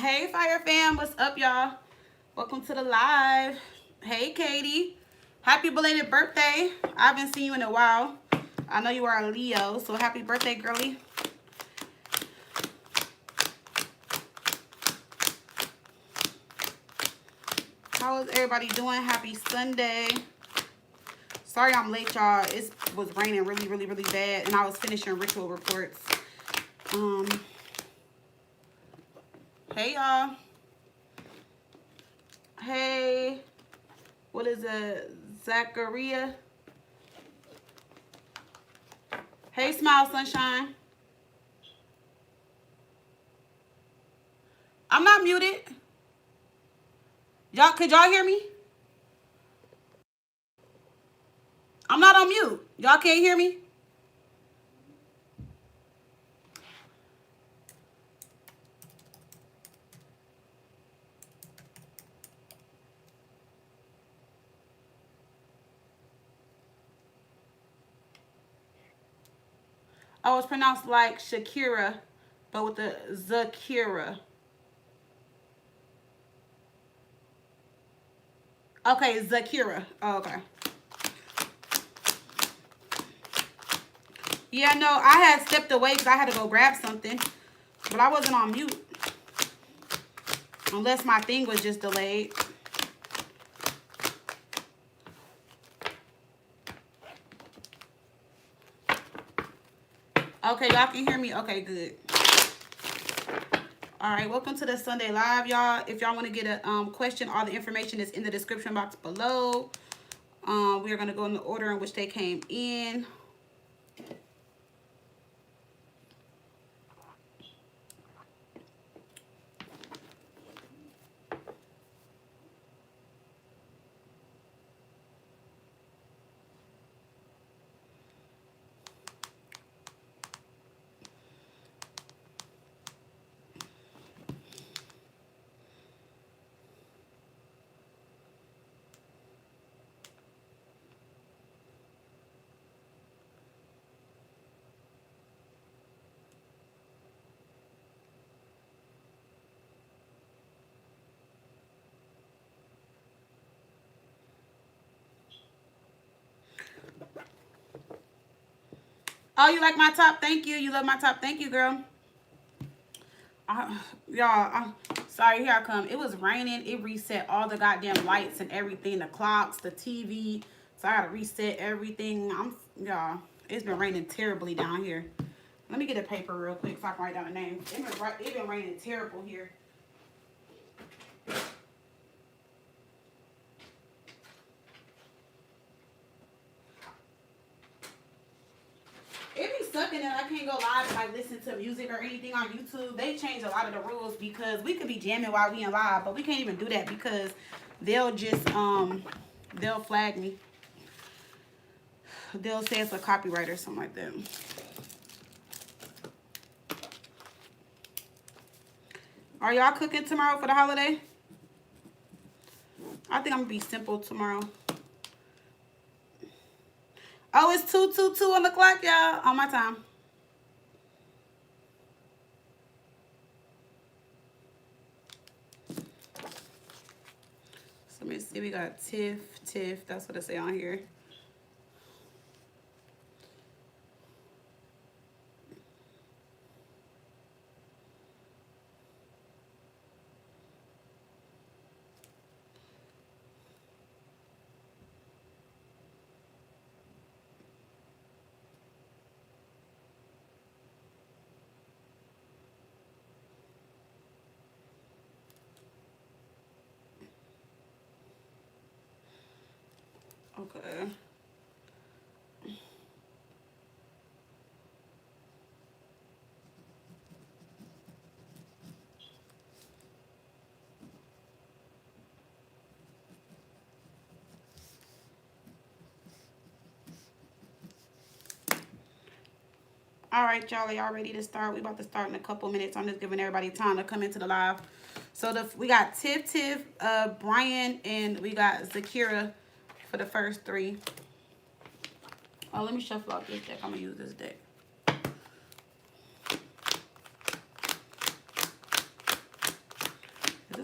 Hey, Fire Fam. What's up, y'all? Welcome to the live. Hey, Katie. Happy belated birthday. I haven't seen you in a while. I know you are a Leo, so happy birthday, girly. How is everybody doing? Happy Sunday. Sorry I'm late, y'all. It was raining really, really, really bad, and I was finishing ritual reports. Hey, y'all. Hey, what is it? Zachariah. Hey, Smile Sunshine. I'm not muted. Y'all, could y'all hear me? I'm not on mute. Y'all can't hear me? Oh, it's pronounced like Shakira, but with the Zakira. Okay, Zakira. Oh, okay. Yeah, no, I had stepped away because I had to go grab something. But I wasn't on mute. Unless my thing was just delayed. Okay, y'all can hear me? Okay, good. All right, welcome to the Sunday Live, y'all. If y'all want to get a question, all the information is in the description box below. We are going to go in the order in which they came in. Oh, you like my top? Thank you. You love my top? Thank you, girl. Y'all, sorry, here I come. It was raining. It reset all the goddamn lights and everything. The clocks, the TV. So I gotta reset everything. Y'all, it's been raining terribly down here. Let me get a paper real quick so I can write down the name. It been raining terrible here. It be sucking that I can't go live and like listen to music or anything on YouTube. They changed a lot of the rules because we could be jamming while we in live, but we can't even do that because they'll just they'll flag me. They'll say it's a copyright or something like that. Are y'all cooking tomorrow for the holiday? I think I'm gonna be simple tomorrow. Oh, it's 2:22 on the clock, y'all. On my time. So let me see. We got Tiff. That's what I say on here. Okay. All right, y'all. Are y'all ready to start? We about to start in a couple minutes. I'm just giving everybody time to come into the live. So we got Tiff, Brian, and we got Zakira for the first three. Oh, let me shuffle out this deck. I'm gonna use this deck.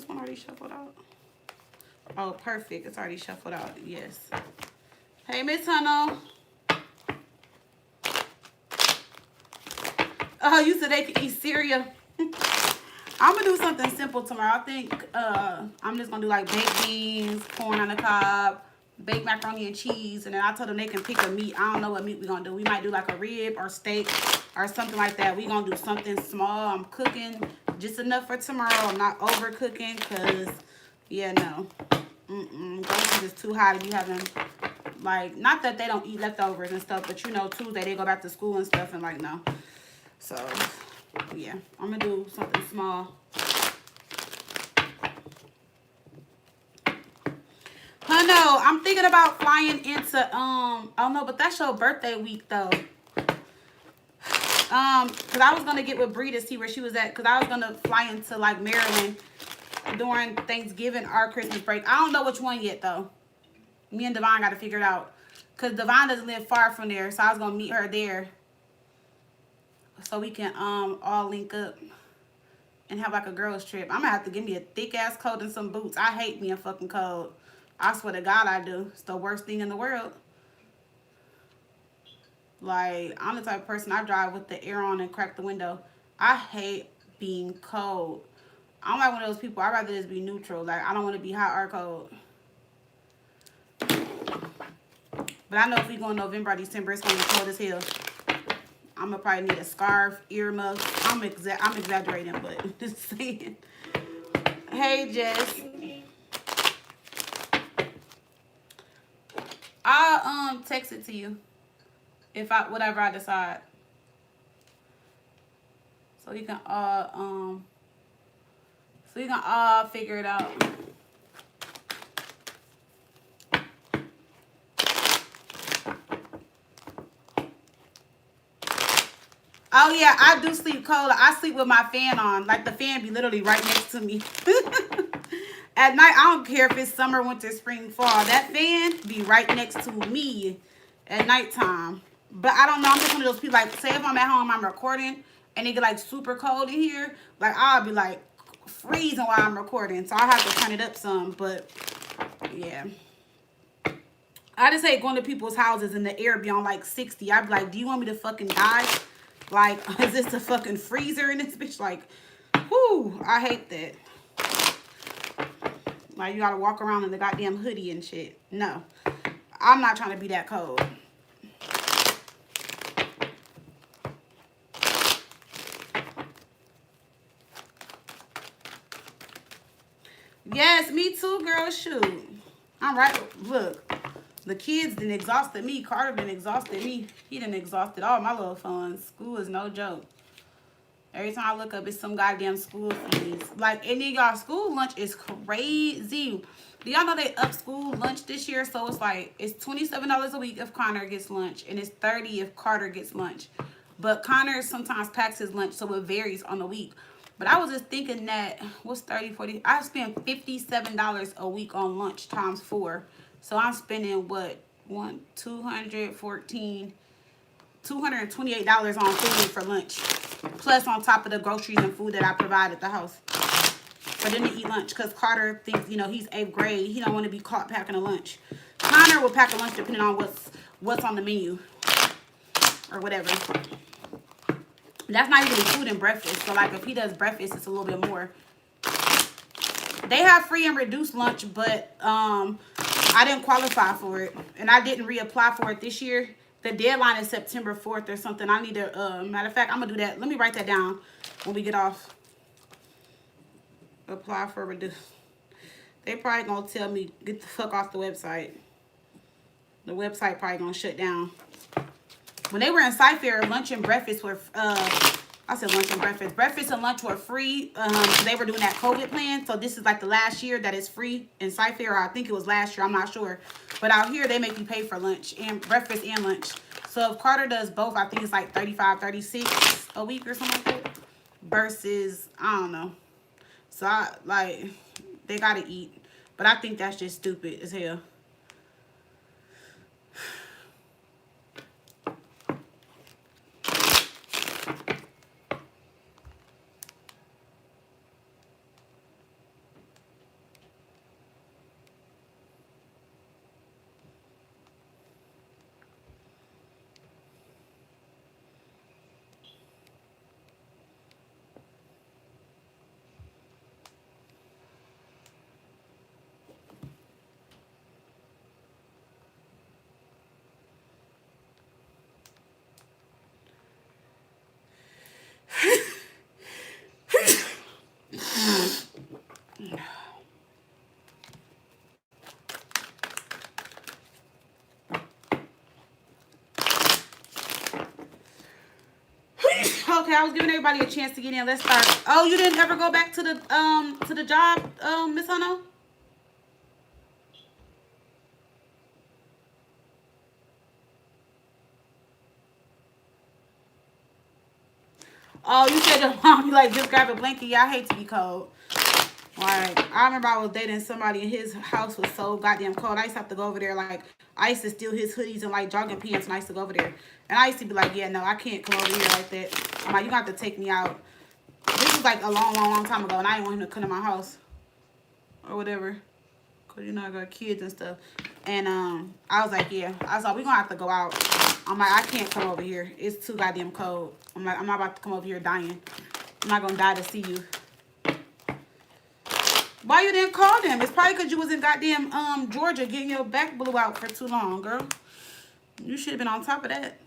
one already shuffled out? Oh, perfect. It's already shuffled out. Yes. Hey, Miss Hunno. Oh, you said they could eat cereal. I'm gonna do something simple tomorrow. I think I'm just gonna do like baked beans, corn on the cob, baked macaroni and cheese, and then I told them they can pick a meat. I don't know what meat we're gonna do. We might do like a rib or steak or something like that. We're gonna do something small. I'm cooking just enough for tomorrow. I'm not overcooking because, yeah, no. Groceries is too high to be having, like, not that they don't eat leftovers and stuff, but you know, Tuesday they go back to school and stuff, and like, no. So, yeah, I'm gonna do something small. No, I'm thinking about flying into oh no, but that's your birthday week though. Cause I was gonna get with Bree to see where she was at, cause I was gonna fly into like Maryland during Thanksgiving or Christmas break. I don't know which one yet though. Me and Devon got to figure it out, cause Devon doesn't live far from there, so I was gonna meet her there, so we can all link up and have like a girls trip. I'm gonna have to give me a thick ass coat and some boots. I hate being fucking cold. I swear to God I do. It's the worst thing in the world. Like, I'm the type of person, I drive with the air on and crack the window. I hate being cold. I'm like one of those people, I'd rather just be neutral. Like, I don't want to be hot or cold. But I know if we go in November or December, it's going to be cold as hell. I'm going to probably need a scarf, earmuffs. I'm exaggerating, but just saying. Hey, Jess. I'll text it to you if whatever I decide. So you can all figure it out. Oh yeah, I do sleep cold. I sleep with my fan on. Like the fan be literally right next to me. At night, I don't care if it's summer, winter, spring, fall. That fan be right next to me at nighttime. But I don't know. I'm just one of those people, like, say if I'm at home, I'm recording, and it get, like, super cold in here. Like, I'll be, like, freezing while I'm recording. So I have to turn it up some. But, yeah. I just hate going to people's houses and the air be on, like, 60. I'd be like, do you want me to fucking die? Like, is this a fucking freezer in this bitch? Like, whoo, I hate that. Like, you gotta walk around in the goddamn hoodie and shit. No. I'm not trying to be that cold. Yes, me too, girl. Shoot. I'm right. Look, the kids done exhausted me. Carter done exhausted me. He done exhausted all my little fun. School is no joke. Every time I look up, it's some goddamn school fees. Like, and then y'all, school lunch is crazy. Do y'all know they up school lunch this year? So it's like, it's $27 a week if Connor gets lunch, and it's $30 if Carter gets lunch. But Connor sometimes packs his lunch, so it varies on the week. But I was just thinking that, what's 30, 40? I spend $57 a week on lunch times 4. So I'm spending, what, $228 on food for lunch. Plus on top of the groceries and food that I provide at the house for them to eat lunch. Because Carter thinks, you know, he's 8th grade. He don't want to be caught packing a lunch. Connor will pack a lunch depending on what's on the menu or whatever. That's not even including breakfast. So, like, if he does breakfast, it's a little bit more. They have free and reduced lunch, but I didn't qualify for it. And I didn't reapply for it this year. The deadline is September 4th or something. I need to, matter of fact, I'm going to do that. Let me write that down when we get off. Apply for reduced. They probably going to tell me, get the fuck off the website. The website probably going to shut down. When they were in Sci-Fair, lunch and breakfast were, I said lunch and breakfast. Breakfast and lunch were free. They were doing that COVID plan. So this is like the last year that it's free in Sci-Fair. I think it was last year. I'm not sure. But out here, they make you pay for lunch and breakfast and lunch. So if Carter does both, I think it's like 35, 36 a week or something like that. Versus, I don't know. So, they got to eat. But I think that's just stupid as hell. I was giving everybody a chance to get in. Let's start. Oh, you didn't ever go back to the job, Miss Hunno? Oh, you said your mom, you like, just grab a blanket. Yeah, I hate to be cold. Like, I remember I was dating somebody and his house was so goddamn cold. I used to have to go over there, like, I used to steal his hoodies and, like, jogging pants when I used to go over there. And I used to be like, yeah, no, I can't come over here like that. I'm like, you got to take me out. This was, like, a long time ago, and I didn't want him to come to my house. Or whatever. Because, you know, I got kids and stuff. And, I was like, yeah. I was like, we're going to have to go out. I'm like, I can't come over here. It's too goddamn cold. I'm like, I'm not about to come over here dying. I'm not going to die to see you. Why you didn't call them? It's probably because you was in goddamn Georgia getting your back blew out for too long, girl. You should have been on top of that.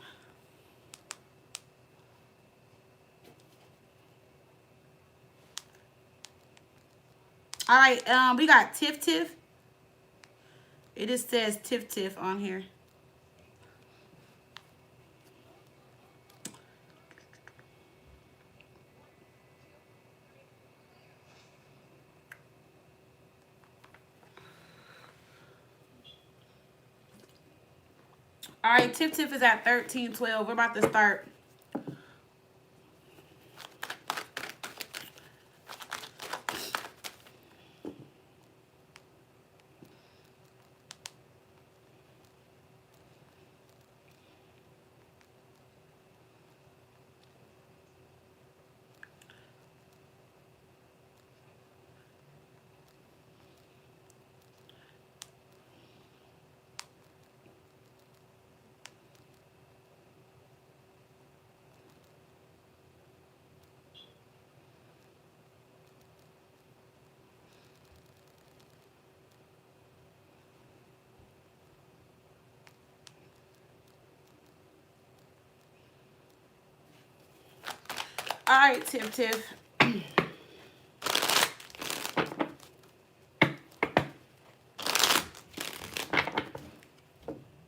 All right, we got Tiff Tiff. It just says Tiff Tiff on here. All right, Tiff Tiff is at 1312. We're about to start. All right, Tiff Tiff.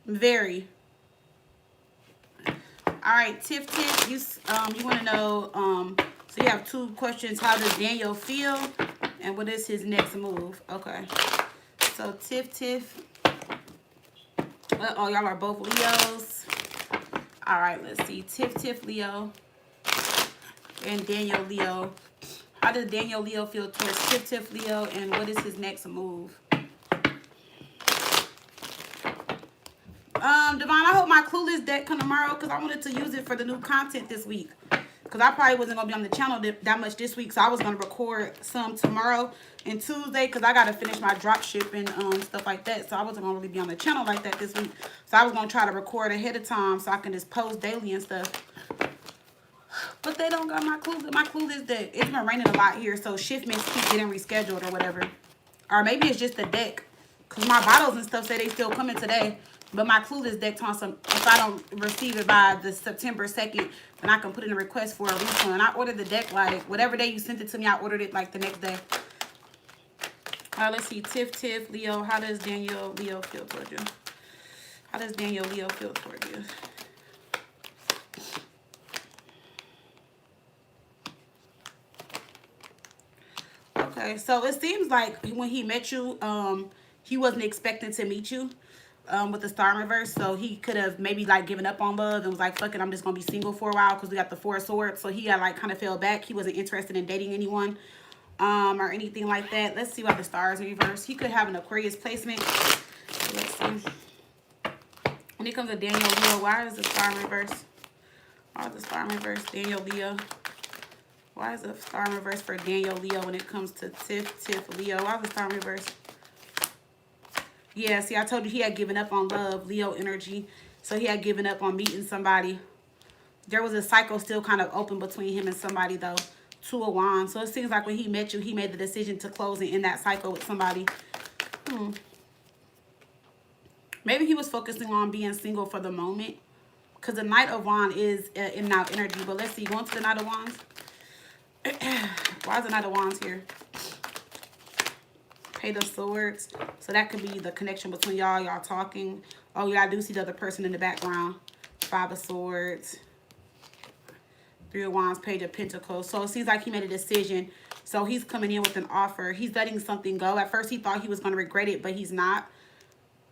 Very. All right, Tiff Tiff, you want to know, so you have two questions. How does Daniel feel? And what is his next move? Okay. So, Tiff Tiff. Oh, y'all are both Leos. All right, let's see. Tiff Tiff Leo. And Daniel Leo. How does Daniel Leo feel towards Tiff Tiff Leo? And what is his next move? Devon, I hope my Clueless deck come tomorrow because I wanted to use it for the new content this week. Because I probably wasn't going to be on the channel that much this week. So I was going to record some tomorrow and Tuesday because I got to finish my drop shipping stuff like that. So I wasn't going to really be on the channel like that this week. So I was going to try to record ahead of time so I can just post daily and stuff. But they don't got my Clueless deck. It's been raining a lot here. So shipments keep getting rescheduled or whatever. Or maybe it's just the deck. Because my bottles and stuff say they still coming today. But my Clueless deck on some, if I don't receive it by the September 2nd, then I can put in a request for a refund. And I ordered the deck like, whatever day you sent it to me, I ordered it like the next day. All right, let's see. Tiff Tiff Leo. How does Daniel Leo feel toward you? How does Daniel Leo feel toward you? Okay, so it seems like when he met you, he wasn't expecting to meet you. With the star in reverse, so he could have maybe like given up on love and was like, fuck it, I'm just gonna be single for a while because we got the 4 of swords. So he got like kind of fell back. He wasn't interested in dating anyone or anything like that. Let's see what the stars in reverse. He could have an Aquarius placement. Let's see. When it comes to Daniel Leo, why is the star in reverse? Why is the star in reverse? Daniel Leo. Why is the star in reverse for Daniel Leo when it comes to Tiff Leo? Why is the star in reverse? Yeah, see, I told you he had given up on love, Leo energy. So he had given up on meeting somebody. There was a cycle still kind of open between him and somebody, though. 2 of Wands. So it seems like when he met you, he made the decision to close and end that cycle with somebody. Maybe he was focusing on being single for the moment. Because the Knight of Wands is in now energy. But let's see, going to the Knight of Wands. Why is the Knight of Wands here? Page of Swords. So that could be the connection between y'all. Y'all talking. Oh, yeah, I do see the other person in the background. 5 of Swords. Three of Wands, Page of Pentacles. So it seems like he made a decision. So he's coming in with an offer. He's letting something go. At first he thought he was going to regret it, but he's not.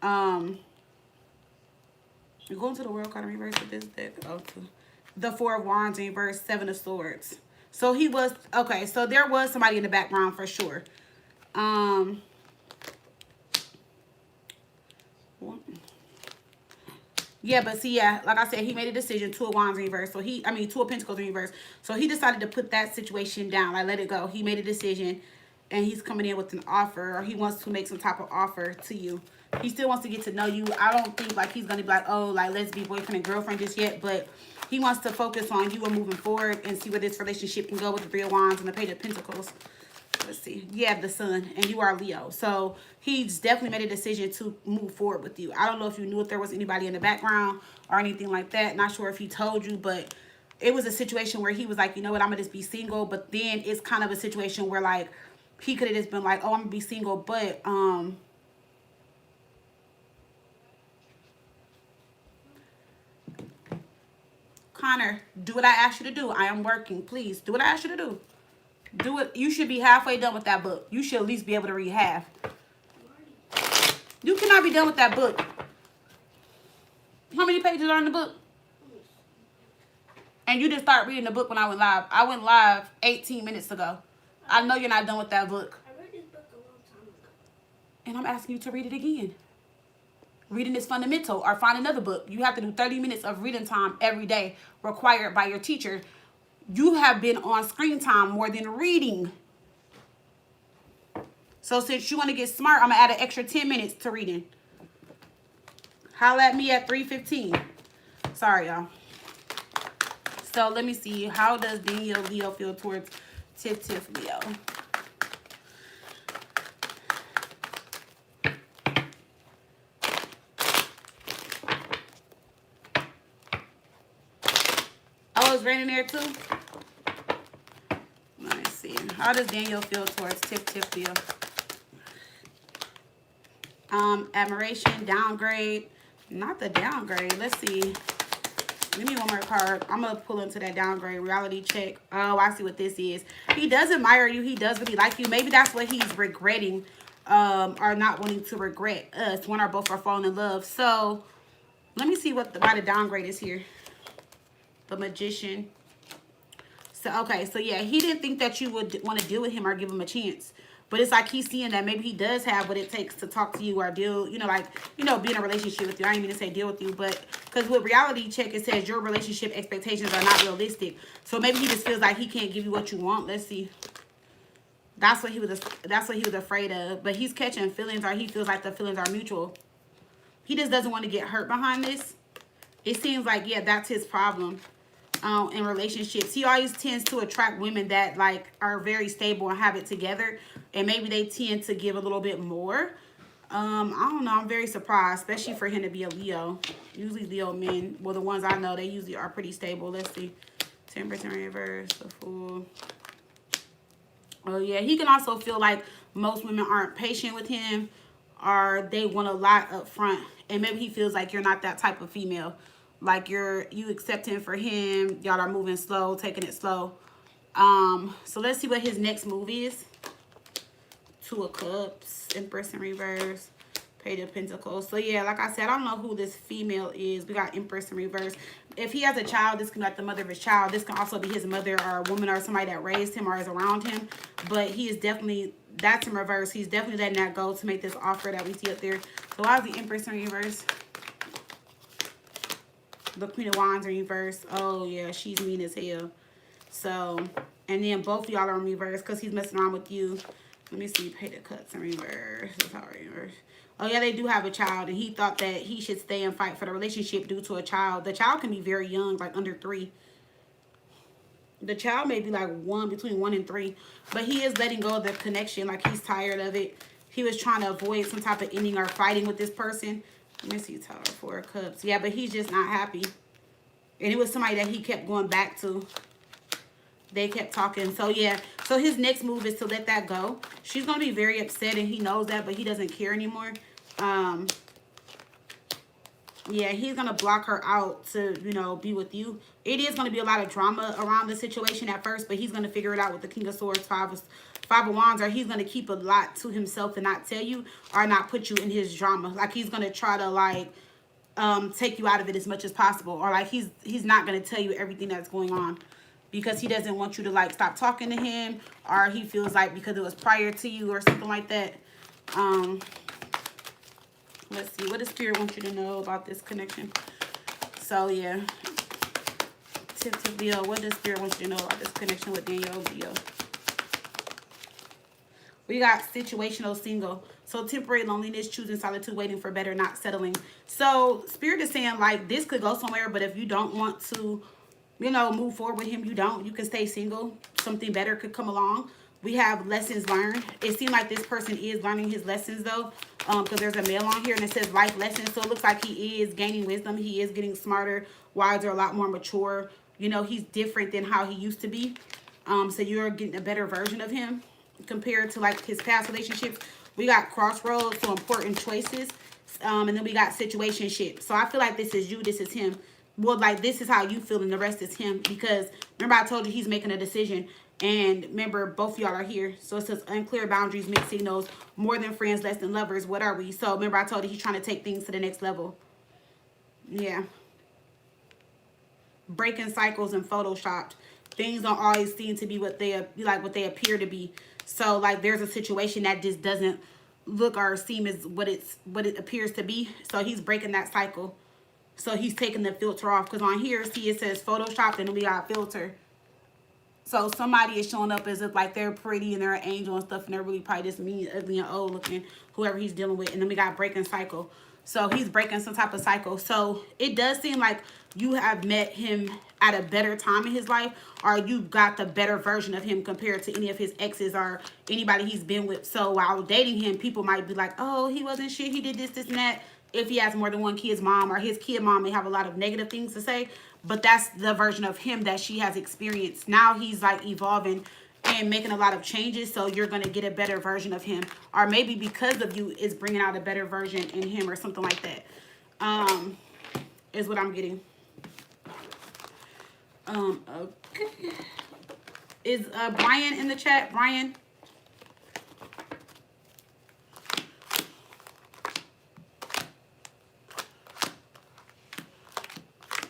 You're going to the World card in reverse with this deck. Oh, the Four of Wands in reverse, Seven of Swords. So he was, okay, so there was somebody in the background for sure. Yeah, but see, yeah, like I said, he made a decision. Two of Wands in reverse. So Two of Pentacles in reverse. So he decided to put that situation down. Like, let it go. He made a decision, and he's coming in with an offer, or he wants to make some type of offer to you. He still wants to get to know you. I don't think, like, he's going to be like, oh, like, let's be boyfriend and girlfriend just yet. But he wants to focus on you and moving forward and see where this relationship can go with the Three of Wands and the Page of Pentacles. Let's see. You have the Sun, and you are Leo. So he's definitely made a decision to move forward with you. I don't know if you knew if there was anybody in the background or anything like that. Not sure if he told you, but it was a situation where he was like, you know what, I'm going to just be single. But then it's kind of a situation where, like, he could have just been like, oh, I'm going to be single. But, Connor, do what I asked you to do. I am working. Please, do what I asked you to do. Do it. You should be halfway done with that book. You should at least be able to read half. You cannot be done with that book. How many pages are in the book? And you didn't start reading the book when I went live. I went live 18 minutes ago. I know you're not done with that book. I read this book a long time ago. And I'm asking you to read it again. Reading is fundamental. Or find another book. You have to do 30 minutes of reading time every day, required by your teacher. You have been on screen time more than reading. So since you want to get smart, I'm going to add an extra 10 minutes to reading. Holla at me at 3:15. Sorry, y'all. So let me see. How does Daniel Leo feel towards Tiff Leo? Oh, it's raining there too? Let me see. How does Daniel feel towards Tiff Leo? Admiration, downgrade. Not the downgrade. Let's see. Give me one more card. I'm going to pull into that downgrade. Reality check. Oh, I see what this is. He does admire you. He does really like you. Maybe that's what he's regretting, or not wanting to regret us. One or both are falling in love. So, let me see why the downgrade is here. The Magician. So, okay. So, yeah. He didn't think that you would want to deal with him or give him a chance. But it's like he's seeing that maybe he does have what it takes to talk to you or deal, you know, like, you know, be in a relationship with you. I didn't mean to say deal with you, but because with reality check, it says your relationship expectations are not realistic. So maybe he just feels like he can't give you what you want. Let's see. That's what he was afraid of. But he's catching feelings, or he feels like the feelings are mutual. He just doesn't want to get hurt behind this. It seems like, yeah, that's his problem. In relationships, he always tends to attract women that, like, are very stable and have it together, and maybe they tend to give a little bit more. I don't know. I'm very surprised, especially for him to be a Leo. Usually Leo men, well, the ones I know, they usually are pretty stable. Let's see. Temperance in reverse, the Fool. Oh yeah, he can also feel like most women aren't patient with him, or they want a lot up front, and maybe he feels like you're not that type of female. Like you accept him for him. Y'all are moving slow, taking it slow. So let's see what his next move is. Two of Cups, Empress in reverse, Page of Pentacles. So yeah, like I said, I don't know who this female is. We got Empress in reverse. If he has a child, this can be like the mother of his child. This can also be his mother, or a woman, or somebody that raised him or is around him. But he is definitely, that's in reverse. He's definitely letting that go to make this offer that we see up there. So why is the Empress in reverse? The Queen of Wands in reverse. Oh, yeah, she's mean as hell. So, and then both of y'all are in reverse because he's messing around with you. Let me see. Page of Cups in reverse. Sorry, reverse. Oh, yeah, they do have a child. And he thought that he should stay and fight for the relationship due to a child. The child can be very young, like under 3. The child may be like between 1 and 3. But he is letting go of the connection. Like, he's tired of it. He was trying to avoid some type of ending or fighting with this person. Let me see, Tower, 4 of Cups. Yeah, but he's just not happy. And it was somebody that he kept going back to. They kept talking. So, yeah. So, his next move is to let that go. She's going to be very upset, and he knows that, but he doesn't care anymore. Yeah, he's gonna block her out to, you know, be with you. It is gonna be a lot of drama around the situation at first, but he's gonna figure it out with the King of Swords, Five of Wands, or he's gonna keep a lot to himself and not tell you or not put you in his drama. Like he's gonna try to like take you out of it as much as possible, or like he's not gonna tell you everything that's going on because he doesn't want you to like stop talking to him, or he feels like because it was prior to you or something like that. Let's see, what does Spirit want you to know about this connection? So, yeah. Tip to Leo, what does Spirit want you to know about this connection with Daniel Leo? We got situational single. So, temporary loneliness, choosing solitude, waiting for better, not settling. So, Spirit is saying, like, this could go somewhere, but if you don't want to, you know, move forward with him, you don't. You can stay single. Something better could come along. We have lessons learned. It seems like this person is learning his lessons, though, because there's a male on here, and it says life lessons. So it looks like he is gaining wisdom. He is getting smarter, wiser, a lot more mature. You know, he's different than how he used to be. So you're getting a better version of him compared to, like, his past relationships. We got crossroads, so important choices. And then we got situationship. So I feel like this is you, this is him. Well, like, this is how you feel, and the rest is him. Because, remember, I told you he's making a decision. And remember, both y'all are here. So it says unclear boundaries, mixed signals, more than friends, less than lovers. What are we? So remember, I told you he's trying to take things to the next level. Yeah. Breaking cycles and photoshopped. Things don't always seem to be what they appear to be. So like there's a situation that just doesn't look or seem as what it appears to be. So he's breaking that cycle. So he's taking the filter off, because on here, see, it says photoshopped and we got filter. So somebody is showing up as if like they're pretty and they're an angel and stuff, and they're really probably just mean, ugly, and old looking, whoever he's dealing with. And then we got breaking cycle. So he's breaking some type of cycle. So it does seem like you have met him at a better time in his life, or you got the better version of him compared to any of his exes or anybody he's been with. So while dating him, people might be like, oh, he wasn't shit, he did this, this, and that. If he has more than one kid's mom, or his kid mom may have a lot of negative things to say, but that's the version of him that she has experienced. Now he's like evolving and making a lot of changes, so you're going to get a better version of him, or maybe because of you is bringing out a better version in him or something like that. Is what I'm getting. Okay, is Brian in the chat? Brian?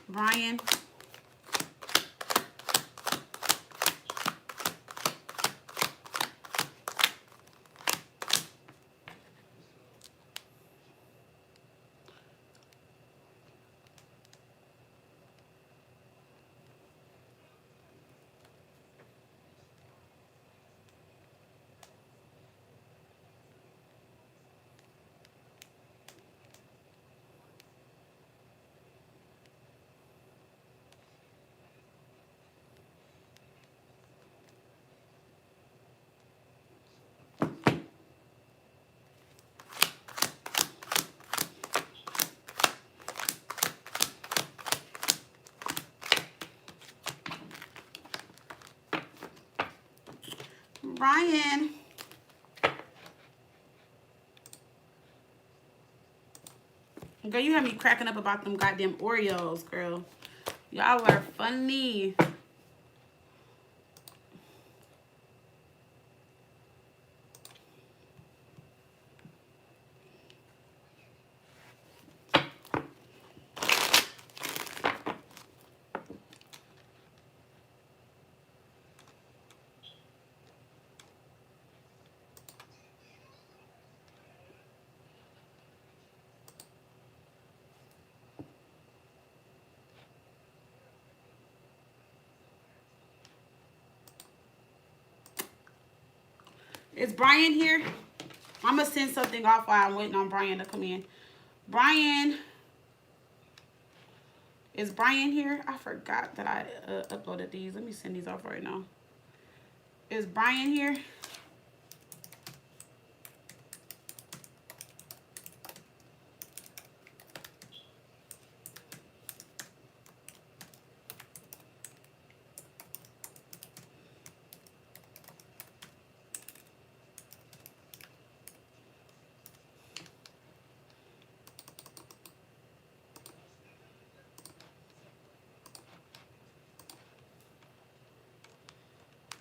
Brian? Brian? Girl, you had me cracking up about them goddamn Oreos, girl. Y'all are funny. Is Brian here? I'm going to send something off while I'm waiting on Brian to come in. Brian. Is Brian here? I forgot that I uploaded these. Let me send these off right now. Is Brian here?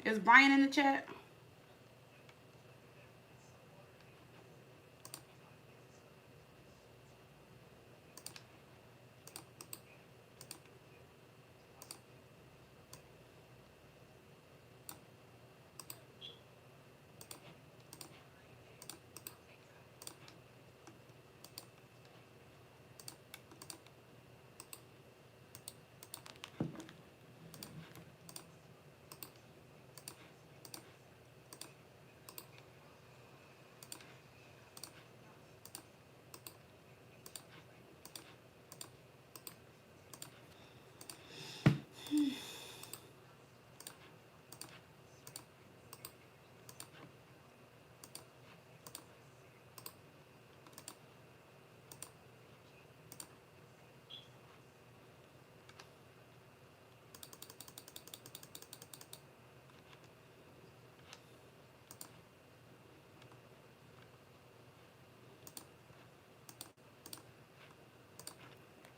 Is Brian in the chat?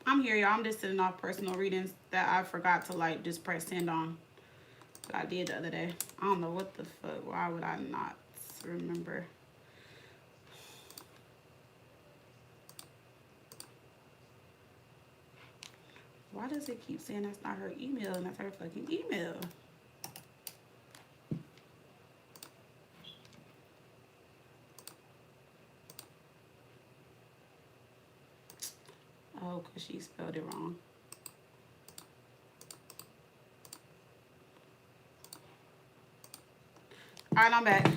I'm here, y'all. I'm just sitting off personal readings that I forgot to like just press send on. But I did the other day. I don't know what the fuck. Why would I not remember? Why does it keep saying that's not her email and that's her fucking email? Oh, because she spelled it wrong. All right, I'm back.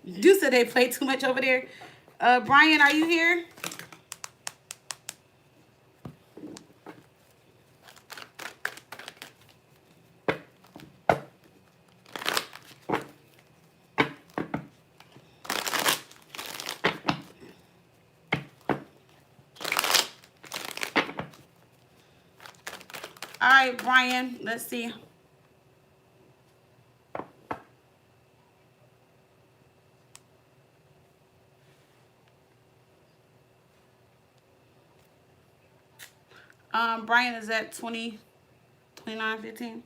You said they play too much over there. Brian, are you here? All right, Brian, let's see. Brian is at 29:15.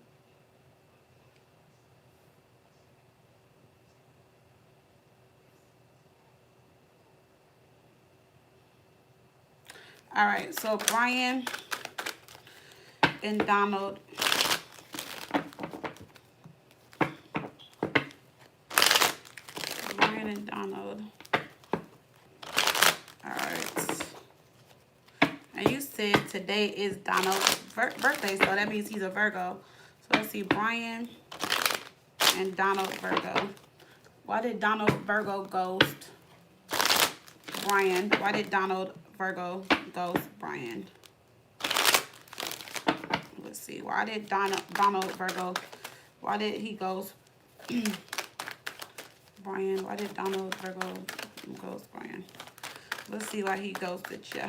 All right, so Brian and Donald. Brian and Donald. All right. And you said today is Donald's birthday, so that means he's a Virgo. So let's see, Brian and Donald Virgo. Why did Donald Virgo ghost Brian? Why did Donald Virgo ghost Brian? Let's see. Why did Donald Virgo? Why did he ghost Brian? Why did Donald Virgo ghost Brian? Let's see why he ghosted you.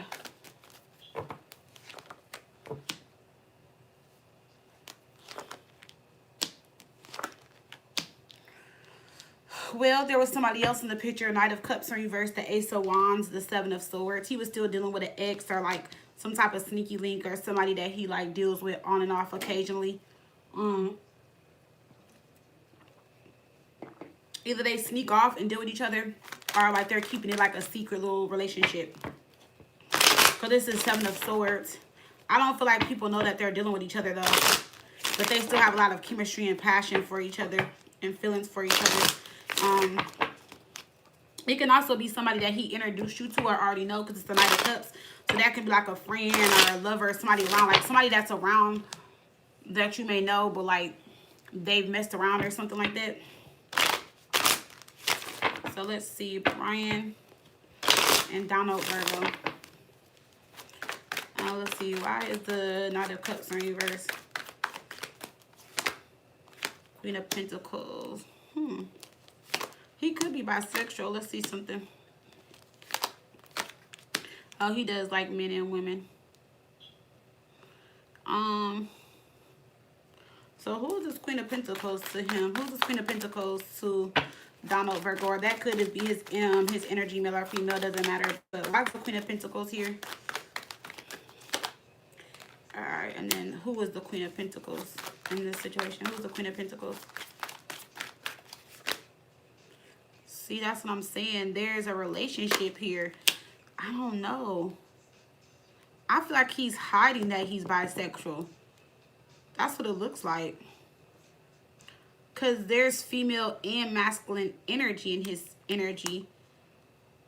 Well, there was somebody else in the picture. Knight of Cups in reverse, the Ace of Wands, the Seven of Swords. He was still dealing with an ex or like some type of sneaky link or somebody that he like deals with on and off occasionally. Either they sneak off and deal with each other, or like they're keeping it like a secret little relationship. So this is Seven of Swords. I don't feel like people know that they're dealing with each other though, but they still have a lot of chemistry and passion for each other and feelings for each other. It can also be somebody that he introduced you to or already know, because it's the Knight of Cups. So that can be like a friend or a lover, somebody around, like somebody that's around that you may know, but like they've messed around or something like that. So let's see, Brian and Donald Virgo. Let's see, why is the Knight of Cups in reverse? Queen of Pentacles. He could be bisexual. Let's see something. Oh, he does like men and women. So who is this Queen of Pentacles to him? Who's this Queen of Pentacles to Donald Virgo? Or that could be his energy, male or female, doesn't matter. But why is the Queen of Pentacles here? All right, and then who is the Queen of Pentacles? in this situation? Who's the Queen of Pentacles? See, that's what I'm saying. There's a relationship here. I don't know. I feel like he's hiding that he's bisexual. That's what it looks like. Because there's female and masculine energy in his energy.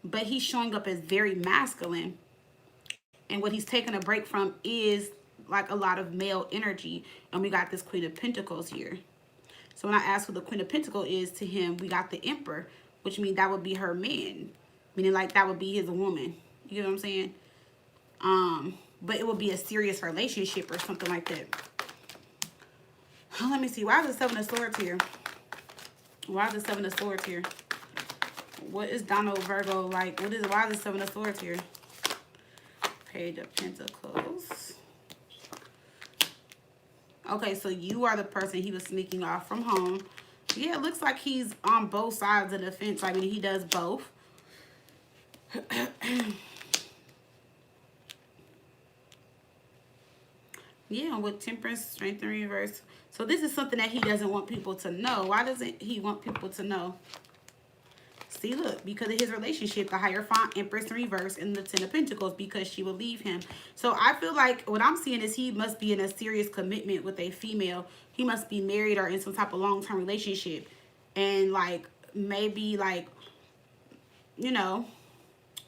But he's showing up as very masculine. And what he's taking a break from is like a lot of male energy. And we got this Queen of Pentacles here. So when I ask who the Queen of Pentacles is to him, we got the Emperor, which means that would be her man. Meaning like that would be his woman. You know what I'm saying? But it would be a serious relationship or something like that. Let me see. Why is the Seven of Swords here? Why is the Seven of Swords here? What is Donald Virgo like? Why is the Seven of Swords here? Page of Pentacles. Okay, so you are the person he was sneaking off from home. Yeah, it looks like he's on both sides of the fence. I mean, he does both. Yeah, with Temperance, Strength in reverse. So this is something that he doesn't want people to know. Why doesn't he want people to know? See, look, because of his relationship, the Hierophant, Empress in reverse, and the Ten of Pentacles, because she will leave him. So I feel like what I'm seeing is he must be in a serious commitment with a female. He must be married or in some type of long-term relationship. And, like, maybe, like, you know,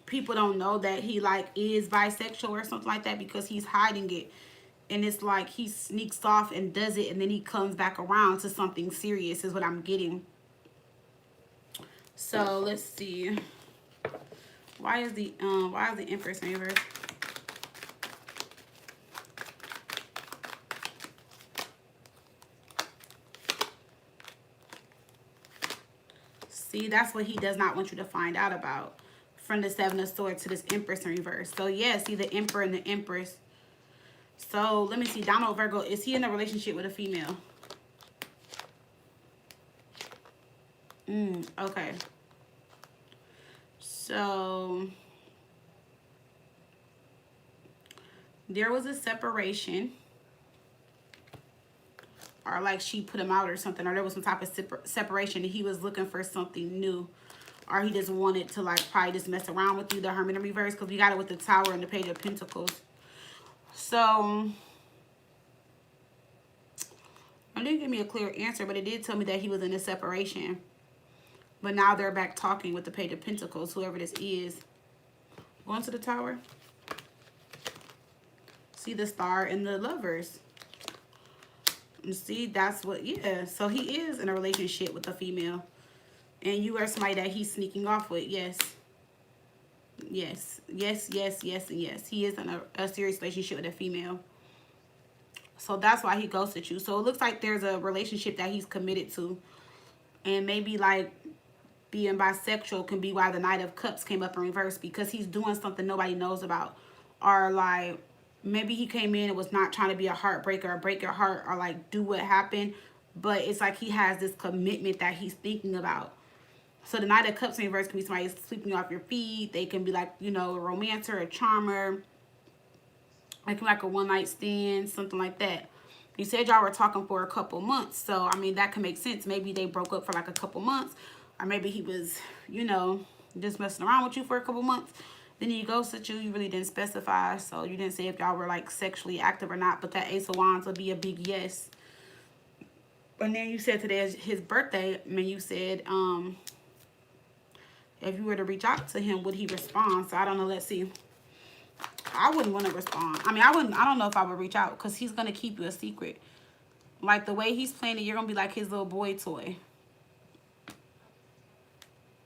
people don't know that he, like, is bisexual or something like that because he's hiding it. And it's like he sneaks off and does it, and then he comes back around to something serious is what I'm getting. So let's see. Why is the Empress in reverse? See, that's what he does not want you to find out about. From the Seven of Swords to this Empress in reverse. So yeah, see the Emperor and the Empress. So let me see. Donald Virgo, is he in a relationship with a female? Okay. So there was a separation, or like she put him out or something, or there was some type of separation and he was looking for something new, or he just wanted to like probably just mess around with you, the Hermit in reverse, because we got it with the Tower and the Page of Pentacles. So it didn't give me a clear answer, but it did tell me that he was in a separation. But now they're back talking with the Page of Pentacles, whoever this is. Going to the Tower. See the Star and the Lovers. And see, that's what, yeah. So he is in a relationship with a female. And you are somebody that he's sneaking off with, yes. Yes, yes, yes, yes, and yes. He is in a serious relationship with a female. So that's why he ghosted you. So it looks like there's a relationship that he's committed to. And maybe like being bisexual can be why the Knight of Cups came up in reverse, because he's doing something nobody knows about. Or like maybe he came in and was not trying to be a heartbreaker or break your heart or like do what happened. But it's like he has this commitment that he's thinking about. So the Knight of Cups in reverse can be somebody sweeping you off your feet. They can be like, you know, a romancer, a charmer. Like a one-night stand, something like that. You said y'all were talking for a couple months. So, I mean, that can make sense. Maybe they broke up for like a couple months. Or maybe he was, you know, just messing around with you for a couple months. Then he ghosted you. You really didn't specify. So, you didn't say if y'all were like sexually active or not. But that Ace of Wands would be a big yes. And then you said today is his birthday. I mean, you said, if you were to reach out to him, would he respond? So, I don't know. Let's see. I wouldn't want to respond. I mean, I don't know if I would reach out because he's going to keep you a secret. Like the way he's playing it, you're going to be like his little boy toy.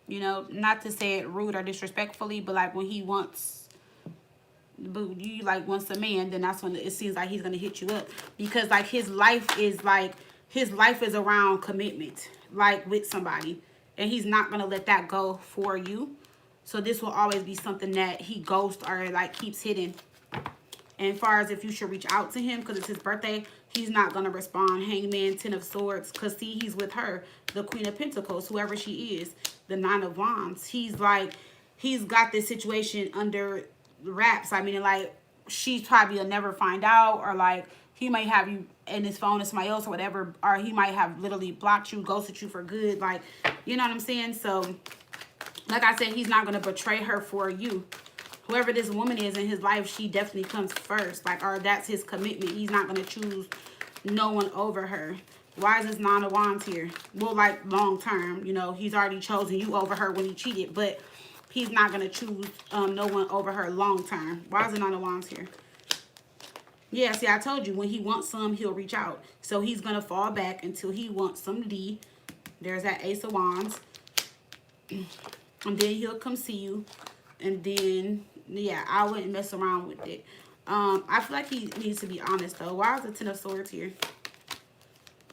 You know, not to say it rude or disrespectfully, but like when he wants, you like wants a man, then that's when it seems like he's going to hit you up. Because like his life is around commitment, like with somebody. And he's not going to let that go for you. So this will always be something that he ghosts or like keeps hidden. And as far as if you should reach out to him because it's his birthday, he's not going to respond. Hangman, Ten of Swords, because see, he's with her. The Queen of Pentacles, whoever she is. The Nine of Wands. He's like, he's got this situation under wraps. I mean, like, she probably will never find out, or like, he may have you and his phone is somebody else or whatever, or he might have literally blocked you, ghosted you for good. Like, you know what I'm saying? So, like I said, he's not going to betray her for you. Whoever this woman is in his life, she definitely comes first. Like, or that's his commitment. He's not going to choose no one over her. Why is this Nine of Wands here? Well, like, long term, you know, he's already chosen you over her when he cheated, but he's not going to choose no one over her long term. Why is the Nine of Wands here? Yeah, see, I told you, when he wants some, he'll reach out. So he's going to fall back until he wants some D. There's that Ace of Wands. And then he'll come see you. And then, yeah, I wouldn't mess around with it. I feel like he needs to be honest, though. Why is the Ten of Swords here?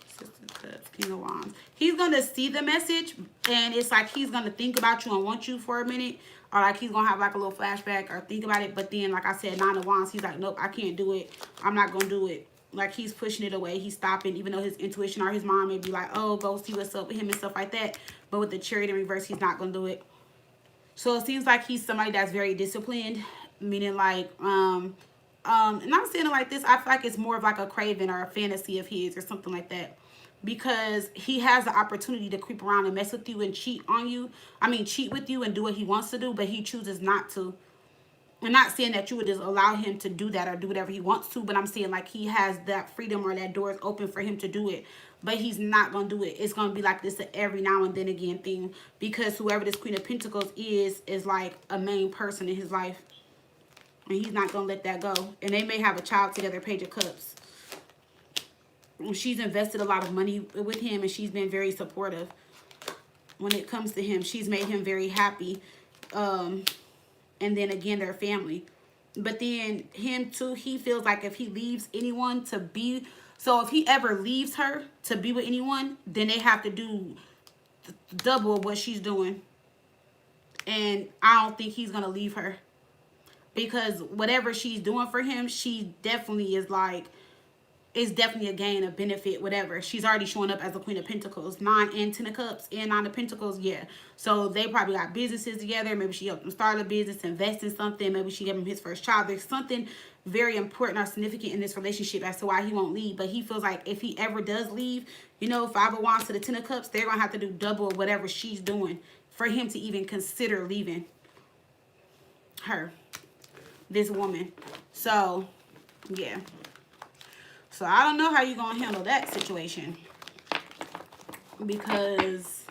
Sister of Cups, King of Wands. He's going to see the message, and it's like he's going to think about you and want you for a minute. Or like he's going to have like a little flashback or think about it. But then, like I said, Nine of Wands, he's like, nope, I can't do it. I'm not going to do it. Like, he's pushing it away. He's stopping, even though his intuition or his mom may be like, oh, go see what's up with him and stuff like that. But with the Chariot in reverse, he's not going to do it. So it seems like he's somebody that's very disciplined, meaning like, and I'm saying it like this, I feel like it's more of like a craving or a fantasy of his or something like that. Because he has the opportunity to creep around and mess with you and cheat on you. I mean, cheat with you and do what he wants to do, but he chooses not to. I'm not saying that you would just allow him to do that or do whatever he wants to, but I'm saying like he has that freedom or that door is open for him to do it. But he's not going to do it. It's going to be like this every now and then again thing. Because whoever this Queen of Pentacles is like a main person in his life. And he's not going to let that go. And they may have a child together, Page of Cups. She's invested a lot of money with him and she's been very supportive when it comes to him. She's made him very happy. And then again, their family. But then him too, he feels like if he leaves anyone to be... So if he ever leaves her to be with anyone, then they have to do double of what she's doing. And I don't think he's going to leave her. Because whatever she's doing for him, she definitely is like... It's definitely a gain, a benefit, whatever. She's already showing up as a Queen of Pentacles. 9 and 10 of Cups and 9 of Pentacles, yeah. So they probably got businesses together. Maybe she helped him start a business, invest in something. Maybe she gave him his first child. There's something very important or significant in this relationship as to why he won't leave. But he feels like if he ever does leave, you know, 5 of Wands to the 10 of Cups, they're going to have to do double of whatever she's doing for him to even consider leaving her, this woman. So, yeah. So, I don't know how you're going to handle that situation. Because,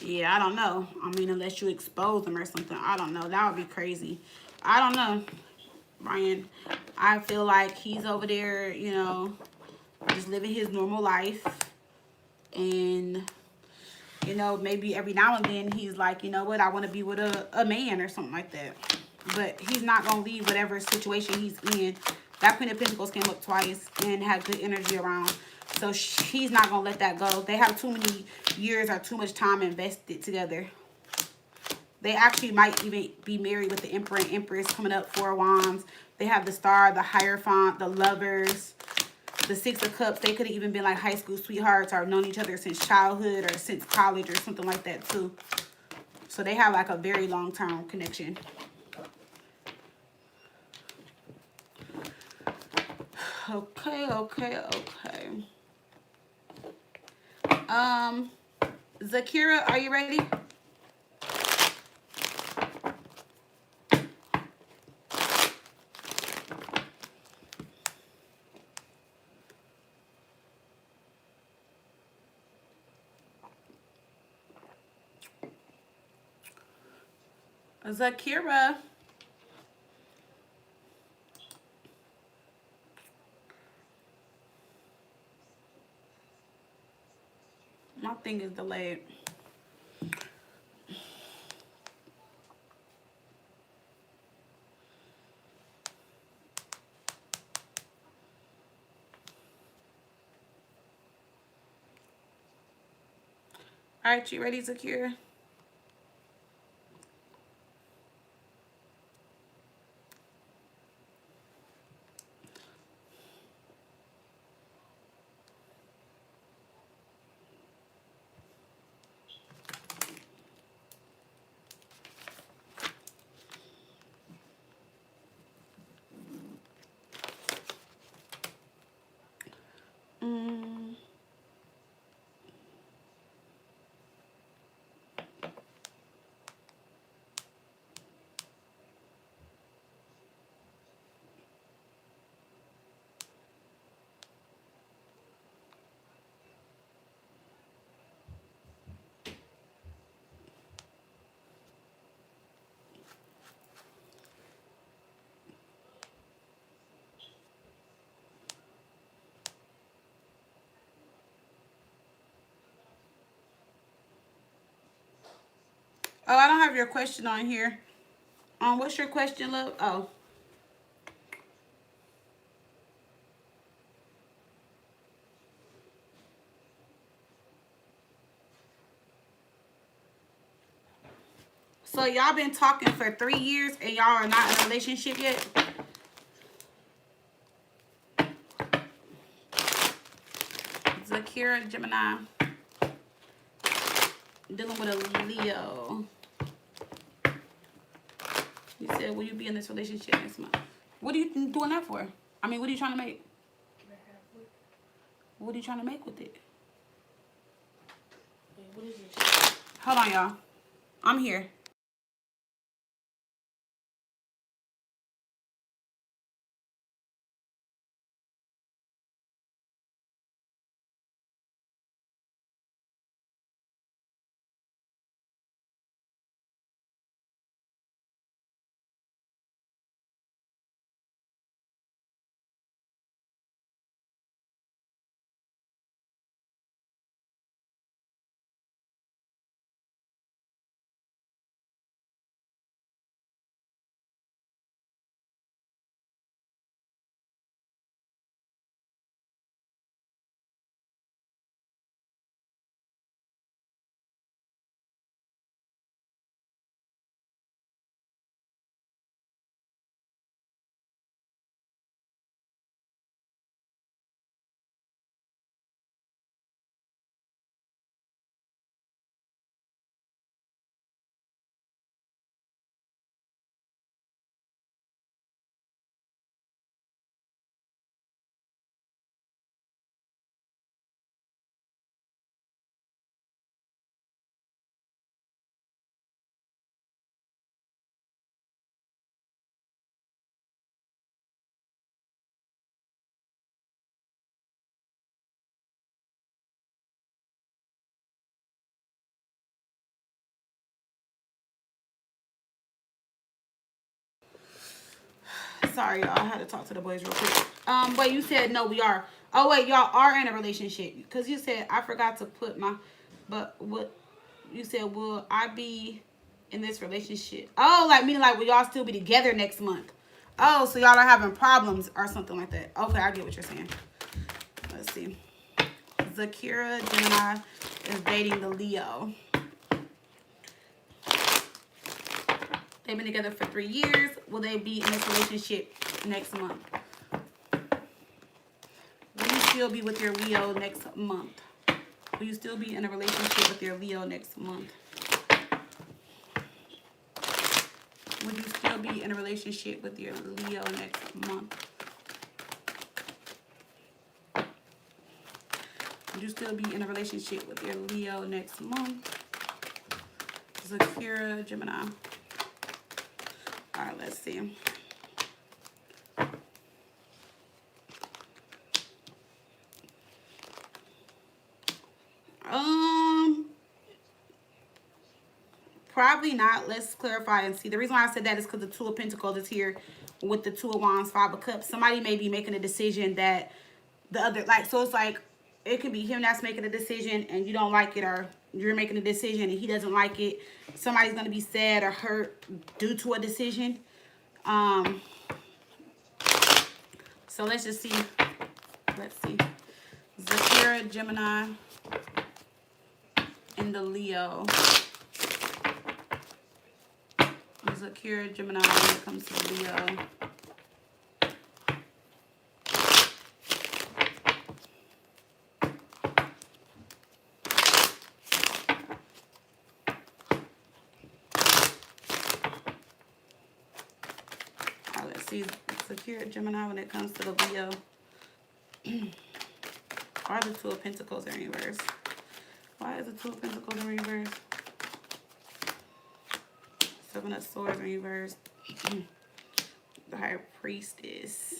yeah, I don't know. I mean, unless you expose them or something. I don't know. That would be crazy. I don't know, Brian. I feel like he's over there, you know, just living his normal life. And, you know, maybe every now and then he's like, you know what, I want to be with a man or something like that. But he's not going to leave whatever situation he's in. That Queen of Pentacles came up twice and had good energy around. So he's not going to let that go. They have too many years or too much time invested together. They actually might even be married with the Emperor and Empress coming up, 4 of Wands. They have the Star, the Hierophant, the Lovers, the 6 of Cups. They could have even been like high school sweethearts or known each other since childhood or since college or something like that too. So they have like a very long-term connection. Okay. Zakira, are you ready? Zakira. My thing is delayed. All right, you ready, Zakira? Oh, I don't have your question on here. What's your question, love? Oh. So y'all been talking for 3 years and y'all are not in a relationship yet? Zakira, Gemini. Dealing with a Leo. You said, will you be in this relationship next month? What are you doing that for? I mean, what are you trying to make? What are you trying to make with it? Wait, what is this? Hold on, y'all. I'm here. Sorry, y'all. I had to talk to the boys real quick. Wait, you said no, we are. Oh, wait, y'all are in a relationship. Because you said, I forgot to put my, but what, you said, will I be in this relationship? Oh, like, meaning like, will y'all still be together next month? Oh, so y'all are having problems or something like that. Okay, I get what you're saying. Let's see. Zakira, Gemini, is dating the Leo. They've been together for 3 years. Will they be in this relationship next month? Will you still be with your Leo next month? Will you still be in a relationship with your Leo next month? Would you still be in a relationship with your Leo next month? Would you still be in a relationship with your Leo next month? Zakira, Gemini. All right, let's see. Probably not. Let's clarify and see. The reason why I said that is because the Two of Pentacles is here with the Two of Wands, Five of Cups. Somebody may be making a decision that the other, like, so it's like, it could be him that's making a decision and you don't like it, or you're making a decision and he doesn't like it. Somebody's going to be sad or hurt due to a decision. So let's just see. Let's see. Zakira, Gemini, and the Leo. Zakira, Gemini, when it comes to Leo. Alright, let's see. Zakira, Gemini, when it comes to the Leo. Why are the Two of Pentacles in reverse? Why is the Two of Pentacles in reverse? Seven of Swords in reverse. The High Priestess.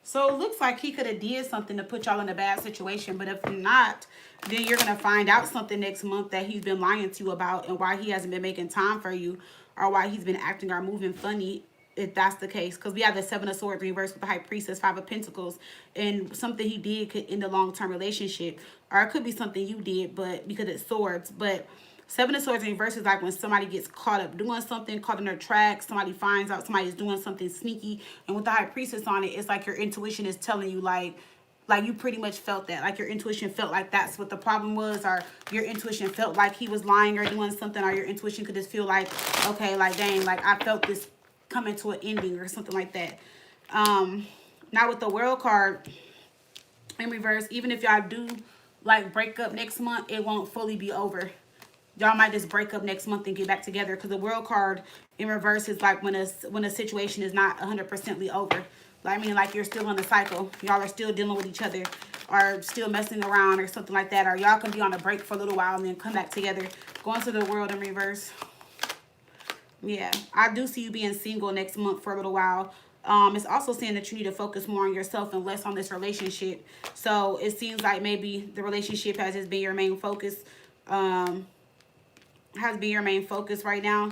So it looks like he could have did something to put y'all in a bad situation. But if not, then you're going to find out something next month that he's been lying to you about, and why he hasn't been making time for you, or why he's been acting or moving funny if that's the case, because we have the Seven of Swords reversed with the High Priestess, Five of Pentacles, and something he did could end a long-term relationship, or it could be something you did, but because it's swords. But Seven of Swords in reverse is like when somebody gets caught up doing something, caught in their tracks, somebody finds out somebody's doing something sneaky, and with the High Priestess on it, it's like your intuition is telling you like you pretty much felt that, like your intuition felt like that's what the problem was, or your intuition felt like he was lying or doing something, or your intuition could just feel like, okay, like dang, like I felt this coming to an ending or something like that. Now with the World card in reverse, even if y'all do like break up next month, it won't fully be over. Y'all might just break up next month and get back together, because the World card in reverse is like when a situation is not 100% over. I mean, like you're still in a cycle. Y'all are still dealing with each other, or still messing around or something like that. Or y'all can be on a break for a little while and then come back together. Going to the World in reverse. Yeah, I do see you being single next month for a little while. It's also saying that you need to focus more on yourself and less on this relationship. So it seems like maybe the relationship has just been your main focus. Has been your main focus right now.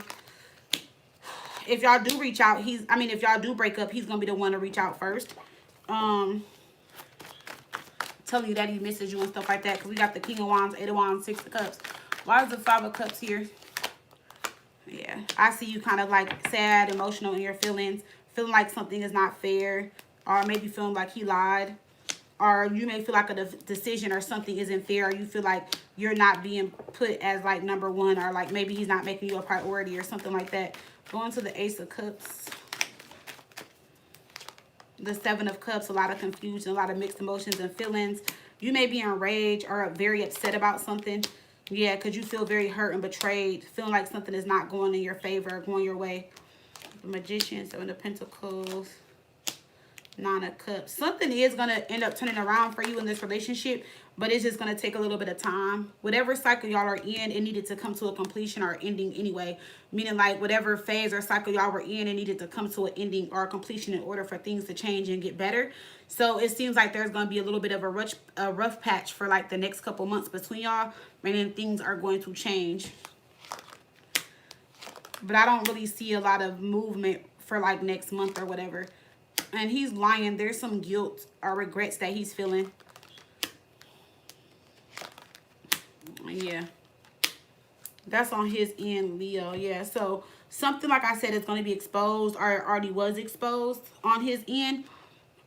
If y'all do reach out, if y'all do break up, he's gonna be the one to reach out first. Telling you that he misses you and stuff like that, because we got the King of Wands, Eight of Wands, Six of Cups. Why is the Five of Cups here? Yeah, I see you kind of like sad, emotional in your feelings, feeling like something is not fair, or maybe feeling like he lied, or you may feel like a decision or something isn't fair, or you feel like you're not being put as like number one, or like maybe he's not making you a priority or something like that. Going to the Ace of Cups, the Seven of Cups, a lot of confusion, a lot of mixed emotions and feelings. You may be enraged or very upset about something. Yeah, because you feel very hurt and betrayed, feeling like something is not going in your favor, going your way. The Magician, Seven of Pentacles, Nine of Cups. Something is going to end up turning around for you in this relationship, but it's just going to take a little bit of time. Whatever cycle y'all are in, it needed to come to a completion or ending anyway. Meaning like whatever phase or cycle y'all were in, it needed to come to an ending or a completion in order for things to change and get better. So it seems like there's going to be a little bit of a rough patch for like the next couple months between y'all, and then things are going to change. But I don't really see a lot of movement for like next month or whatever. And he's lying. There's some guilt or regrets that he's feeling. Yeah. That's on his end, Leo. Yeah. So something, like I said, is going to be exposed, or already was exposed on his end.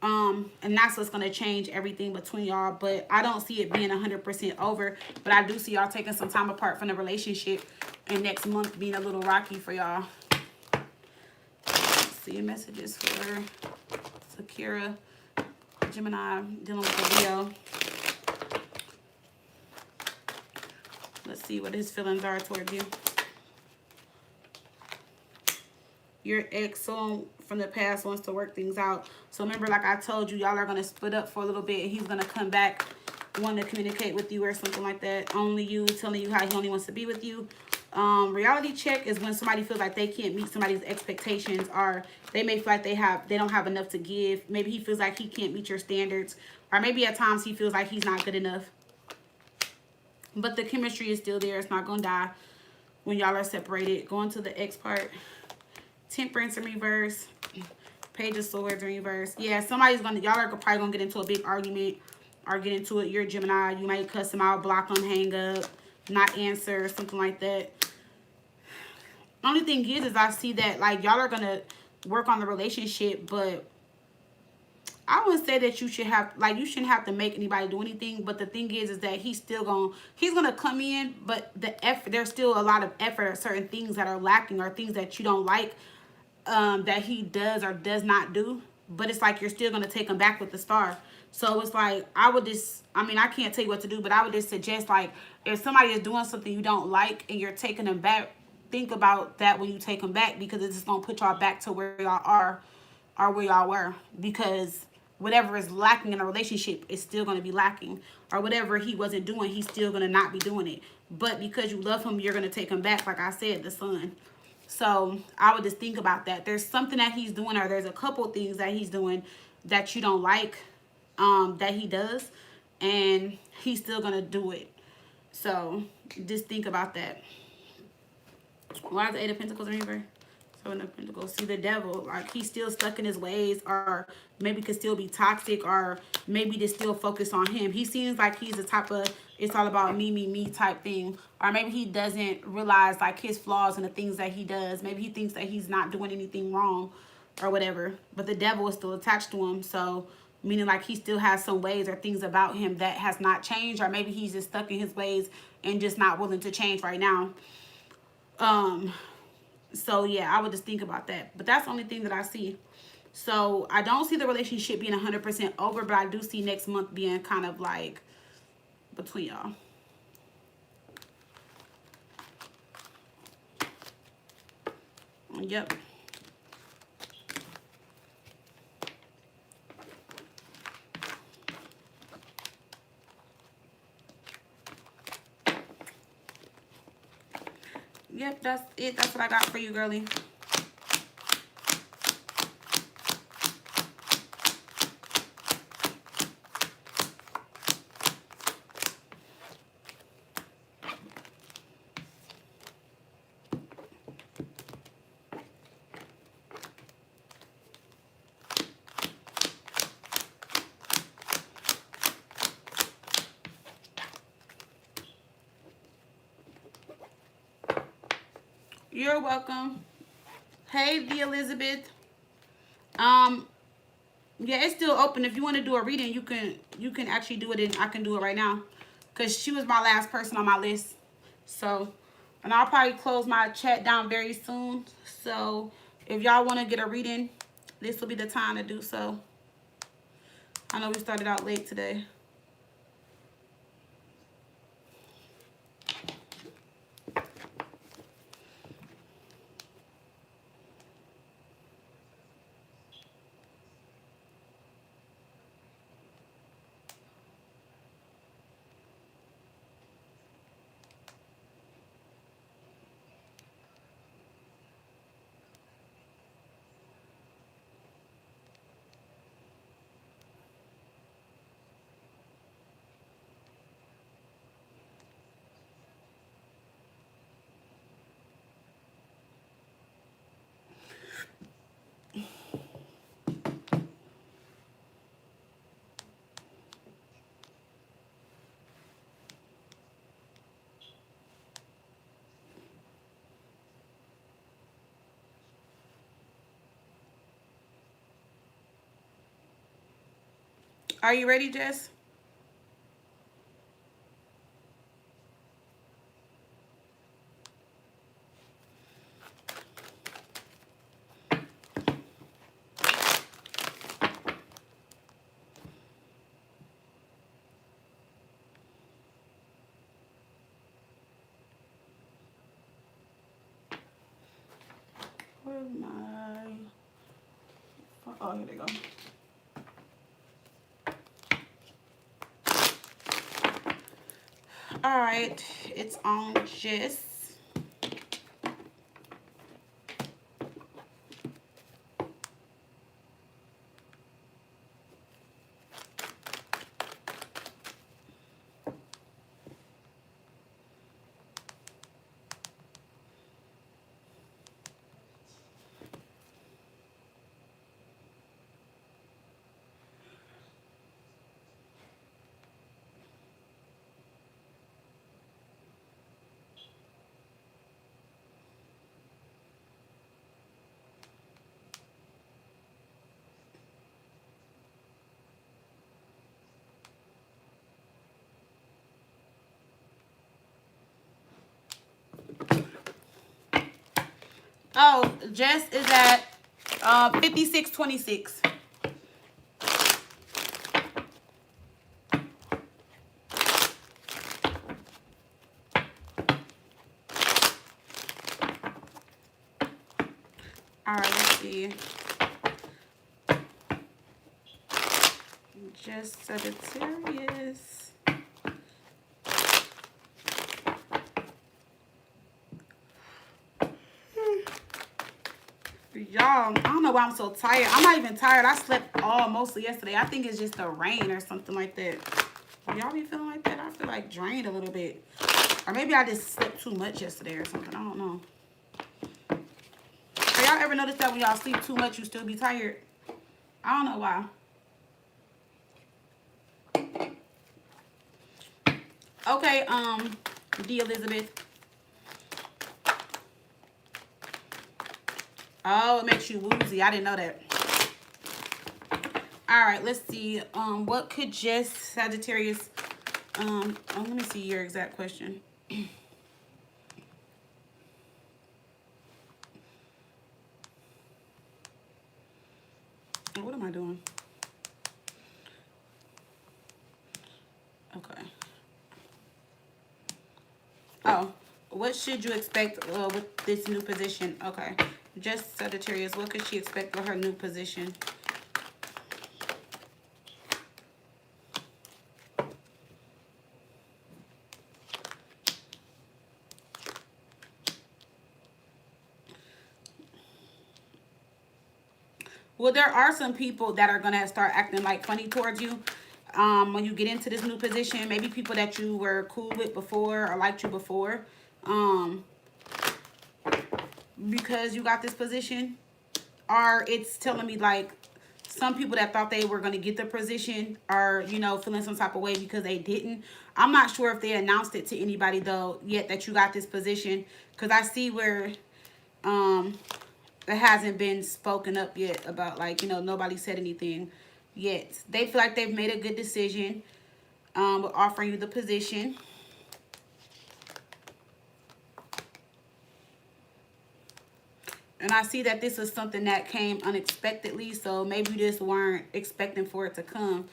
And that's what's going to change everything between y'all. But I don't see it being 100% over. But I do see y'all taking some time apart from the relationship, and next month being a little rocky for y'all. Let's see messages for Sakura, Gemini, dealing with the Leo. Let's see what his feelings are towards you. Your ex, someone from the past, wants to work things out. So remember, like I told you, y'all are going to split up for a little bit, and he's going to come back, wanting to communicate with you or something like that. Only you, telling you how he only wants to be with you. Reality check is when somebody feels like they can't meet somebody's expectations, or they may feel like they don't have enough to give. Maybe he feels like he can't meet your standards, or maybe at times he feels like he's not good enough. But the chemistry is still there. It's not going to die when y'all are separated. Going to the X part. Temperance in reverse. Page of Swords in reverse. Yeah, y'all are probably going to get into a big argument or get into it. You're a Gemini. You might cuss them out, block them, hang up, not answer, something like that. Only thing is I see that like y'all are going to work on the relationship, but I wouldn't say that you should have, like, you shouldn't have to make anybody do anything. But the thing is that he's gonna come in, but there's still a lot of effort or certain things that are lacking, or things that you don't like that he does or does not do. But it's like you're still gonna take him back with the star. So it's like, I can't tell you what to do, but I would just suggest, like, if somebody is doing something you don't like and you're taking them back, think about that when you take them back, because it's just gonna put y'all back to where y'all are or where y'all were. Because whatever is lacking in a relationship is still going to be lacking, or whatever he wasn't doing, he's still going to not be doing it. But because you love him, you're going to take him back, like I said, the Sun. So I would just think about that. There's something that he's doing, or there's a couple things that he's doing that you don't like, that he does, and he's still going to do it. So just think about that. Why is the Eight of Pentacles in reverse? Seven of Pentacles. See the devil. Like he's still stuck in his ways, or maybe could still be toxic, or maybe to still focus on him. He seems like he's the type of it's all about me, me, me type thing. Or maybe he doesn't realize like his flaws and the things that he does. Maybe he thinks that he's not doing anything wrong or whatever. But the devil is still attached to him. So meaning like he still has some ways or things about him that has not changed. Or maybe he's just stuck in his ways and just not willing to change right now. So yeah, I would just think about that. But that's the only thing that I see. So I don't see the relationship being 100% over, but I do see next month being kind of like between y'all. Yep. Yep, that's it. That's what I got for you, girly. You're welcome. Hey, the Elizabeth. Yeah, it's still open. If you want to do a reading, you can actually do it, and I can do it right now, because she was my last person on my list. So, and I'll probably close my chat down very soon. So, if y'all want to get a reading, this will be the time to do so. I know we started out late today. Are you ready, Jess? Where's my... Oh, here they go. All right, it's on Jess. Oh, Jess is at 5626. All right, let's see. Jess Sagittarius. Y'all, I don't know why I'm so tired. I'm not even tired. I slept all mostly yesterday. I think it's just the rain or something like that. Y'all be feeling like that? I feel like drained a little bit. Or maybe I just slept too much yesterday or something. I don't know. Are y'all ever notice that when y'all sleep too much, you still be tired? I don't know why. Okay, D. Elizabeth. Oh, it makes you woozy. I didn't know that. All right, let's see. What could just Sagittarius? Let me see your exact question. What am I doing? Okay. Oh, what should you expect with this new position? Okay. Just Sagittarius, what could she expect with her new position? Well, there are some people that are going to start acting like funny towards you when you get into this new position. Maybe people that you were cool with before or liked you before. Because you got this position. Or it's telling me like some people that thought they were going to get the position are, you know, feeling some type of way because they didn't. I'm not sure if they announced it to anybody though yet that you got this position. Because I see where it hasn't been spoken up yet about, like, you know, nobody said anything yet. They feel like they've made a good decision with offering you the position. And I see that this is something that came unexpectedly, so maybe you just weren't expecting for it to come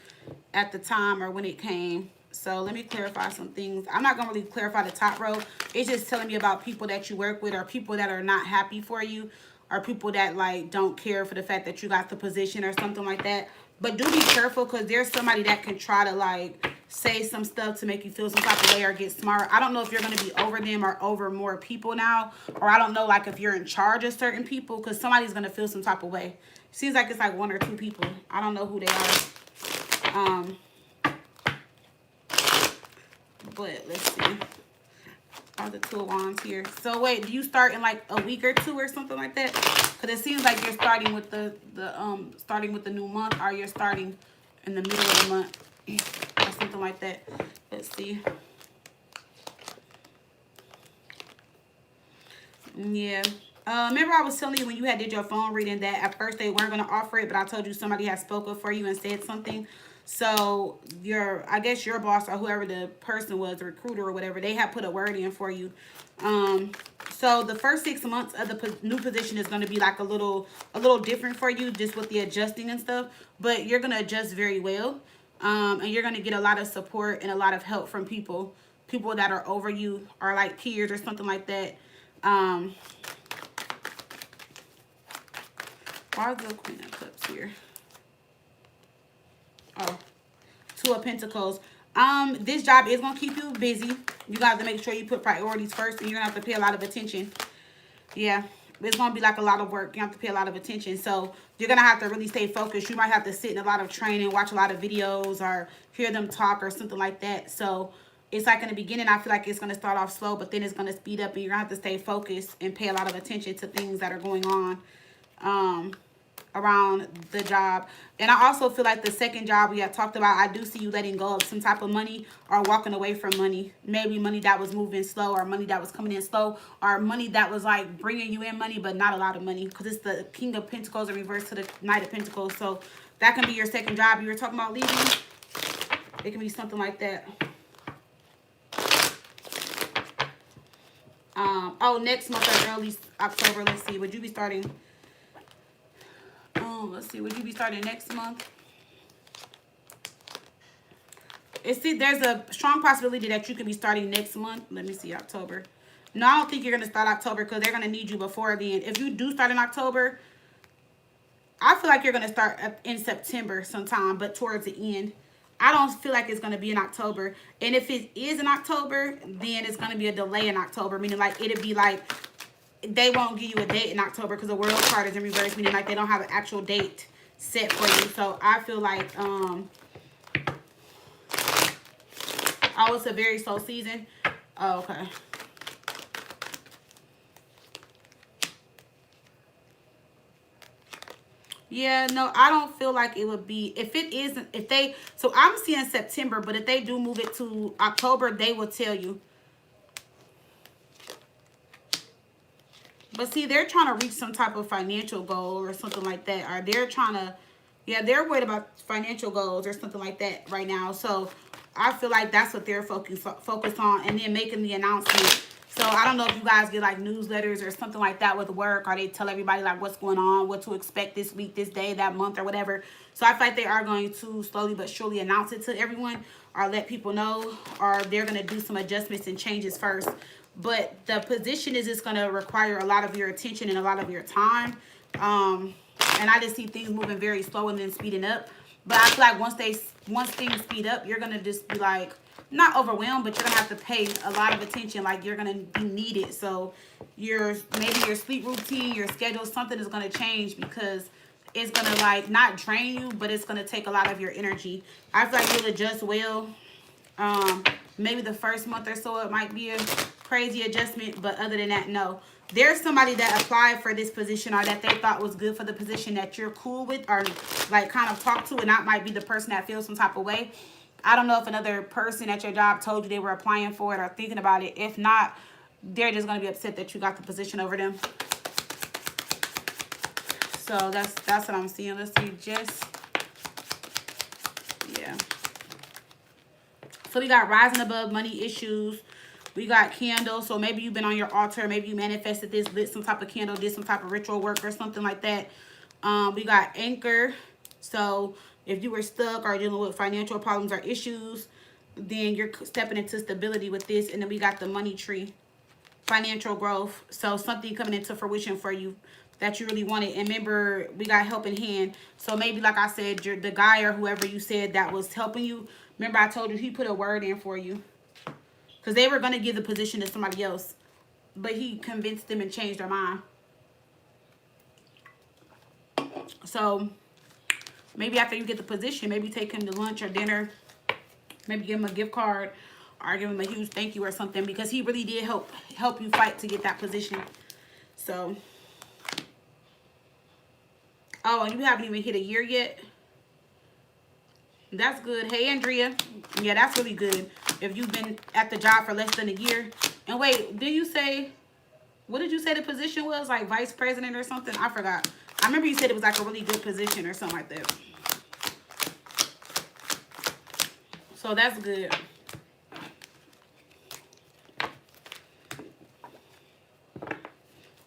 at the time or when it came. So let me clarify some things. I'm not going to really clarify the top row. It's just telling me about people that you work with or people that are not happy for you or people that, like, don't care for the fact that you got the position or something like that. But do be careful because there's somebody that can try to, like, say some stuff to make you feel some type of way or get smart. I don't know if you're going to be over them or over more people now. Or I don't know, like, if you're in charge of certain people because somebody's going to feel some type of way. Seems like it's, like, one or two people. I don't know who they are. But let's see. All the Two of Wands here. So wait, do you start in like a week or two or something like that? Because it seems like you're starting with starting with the new month, or you're starting in the middle of the month or something like that. Let's see. Yeah. Remember I was telling you when you did your phone reading that at first they weren't going to offer it, but I told you somebody had spoke up for you and said something. So I guess your boss or whoever the person was, the recruiter or whatever, they had put a word in for you. So the first 6 months of the new position is going to be like a little different for you, just with the adjusting and stuff. But you're going to adjust very well, and you're going to get a lot of support and a lot of help from people that are over you or like peers or something like that. Why is the Queen of Cups here? Oh, Two of Pentacles. This job is going to keep you busy. You got to make sure you put priorities first, and you're going to have to pay a lot of attention. Yeah, it's going to be like a lot of work. You have to pay a lot of attention. So you're going to have to really stay focused. You might have to sit in a lot of training, watch a lot of videos, or hear them talk or something like that. So it's like in the beginning, I feel like it's going to start off slow, but then it's going to speed up, and you're going to have to stay focused and pay a lot of attention to things that are going on around the job. And I also feel like the second job we had talked about, I do see you letting go of some type of money or walking away from money. Maybe money that was moving slow, or money that was coming in slow, or money that was like bringing you in money but not a lot of money, because it's the King of Pentacles in reverse to the Knight of Pentacles. So that can be your second job you were talking about leaving. It can be something like that. Oh, next month or early October, let's see, would you be starting? Let's see, would you be starting next month? There's a strong possibility that you could be starting next month. Let me see, October. No, I don't think you're going to start October because they're going to need you before then. If you do start in October, I feel like you're going to start in September sometime, but towards the end. I don't feel like it's going to be in October. And if it is in October, then it's going to be a delay in October, meaning like it'd be like they won't give you a date in October because the world card is in reverse, meaning like they don't have an actual date set for you. So I feel like oh, it's a very slow season. Oh, okay. Yeah, no, I don't feel like it would be if it isn't if they so I'm seeing September, but if they do move it to October, they will tell you. But see, they're trying to reach some type of financial goal or something like that. Or they're trying to, yeah, they're worried about financial goals or something like that right now. So I feel like that's what they're focused on, and then making the announcement. So I don't know if you guys get like newsletters or something like that with work, or they tell everybody like what's going on, what to expect this week, this day, that month, or whatever. So I feel like they are going to slowly but surely announce it to everyone, or let people know, or they're going to do some adjustments and changes first. But the position is just going to require a lot of your attention and a lot of your time. And I just see things moving very slow and then speeding up. But I feel like once things speed up, you're gonna just be like not overwhelmed, but you're gonna have to pay a lot of attention. Like you're gonna be needed. So maybe your sleep routine, your schedule, something is gonna change because it's gonna like not drain you, but it's gonna take a lot of your energy. I feel like you'll adjust well. Maybe the first month or so it might be a crazy adjustment, but other than that, no. There's somebody that applied for this position or that they thought was good for the position that you're cool with or like kind of talk to, and that might be the person that feels some type of way. I don't know if another person at your job told you they were applying for it or thinking about it. If not, they're just going to be upset that you got the position over them. So that's what I'm seeing. Let's see, just, yeah. So we got rising above money issues. We got candles. So maybe you've been on your altar. Maybe you manifested this, lit some type of candle, did some type of ritual work or something like that. We got anchor. So if you were stuck or dealing with financial problems or issues, then you're stepping into stability with this. And then we got the money tree, financial growth. So something coming into fruition for you that you really wanted. And remember, we got helping hand. So maybe, like I said, the guy or whoever you said that was helping you, remember I told you he put a word in for you. Because they were going to give the position to somebody else. But he convinced them and changed their mind. So maybe after you get the position, maybe take him to lunch or dinner. Maybe give him a gift card. Or give him a huge thank you or something. Because he really did help you fight to get that position. So. Oh, and you haven't even hit a year yet? That's good. Hey, Andrea. Yeah, that's really good. If you've been at the job for less than a year. And wait, did you say, what did you say the position was? Like vice president or something? I forgot. I remember you said it was like a really good position or something like that. So that's good.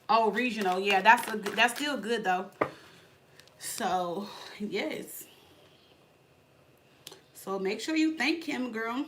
Oh, regional. Yeah, that's still good though. So, yes. So make sure you thank him, girl.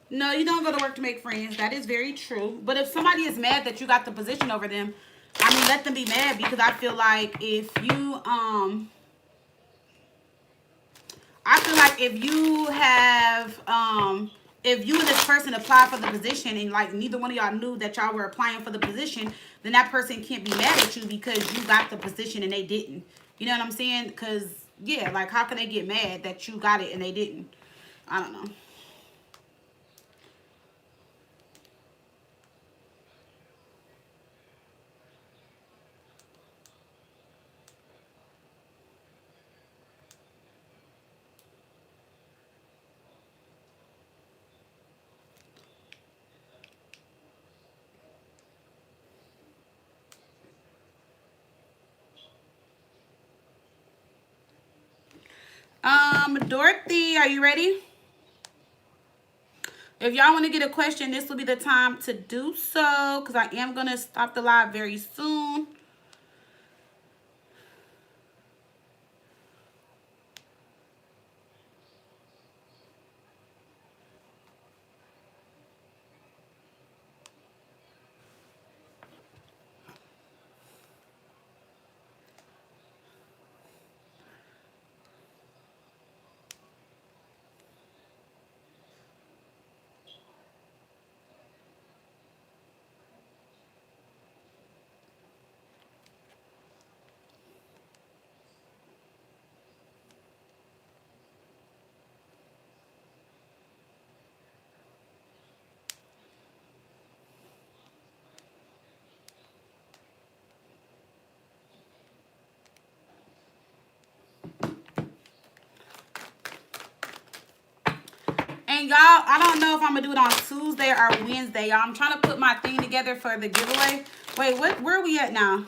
No, you don't go to work to make friends. That is very true. But if somebody is mad that you got the position over them, I mean, let them be mad, because I feel like if you have if you and this person apply for the position and like neither one of y'all knew that y'all were applying for the position, then that person can't be mad at you because you got the position and they didn't. You know what I'm saying? Because yeah, like how can they get mad that you got it and they didn't? I don't know. Dorothy, are you ready? If y'all want to get a question, this will be the time to do so, because I am going to stop the live very soon. And y'all, I don't know if I'm gonna do it on Tuesday or Wednesday. Y'all, I'm trying to put my thing together for the giveaway. Wait, where are we at now?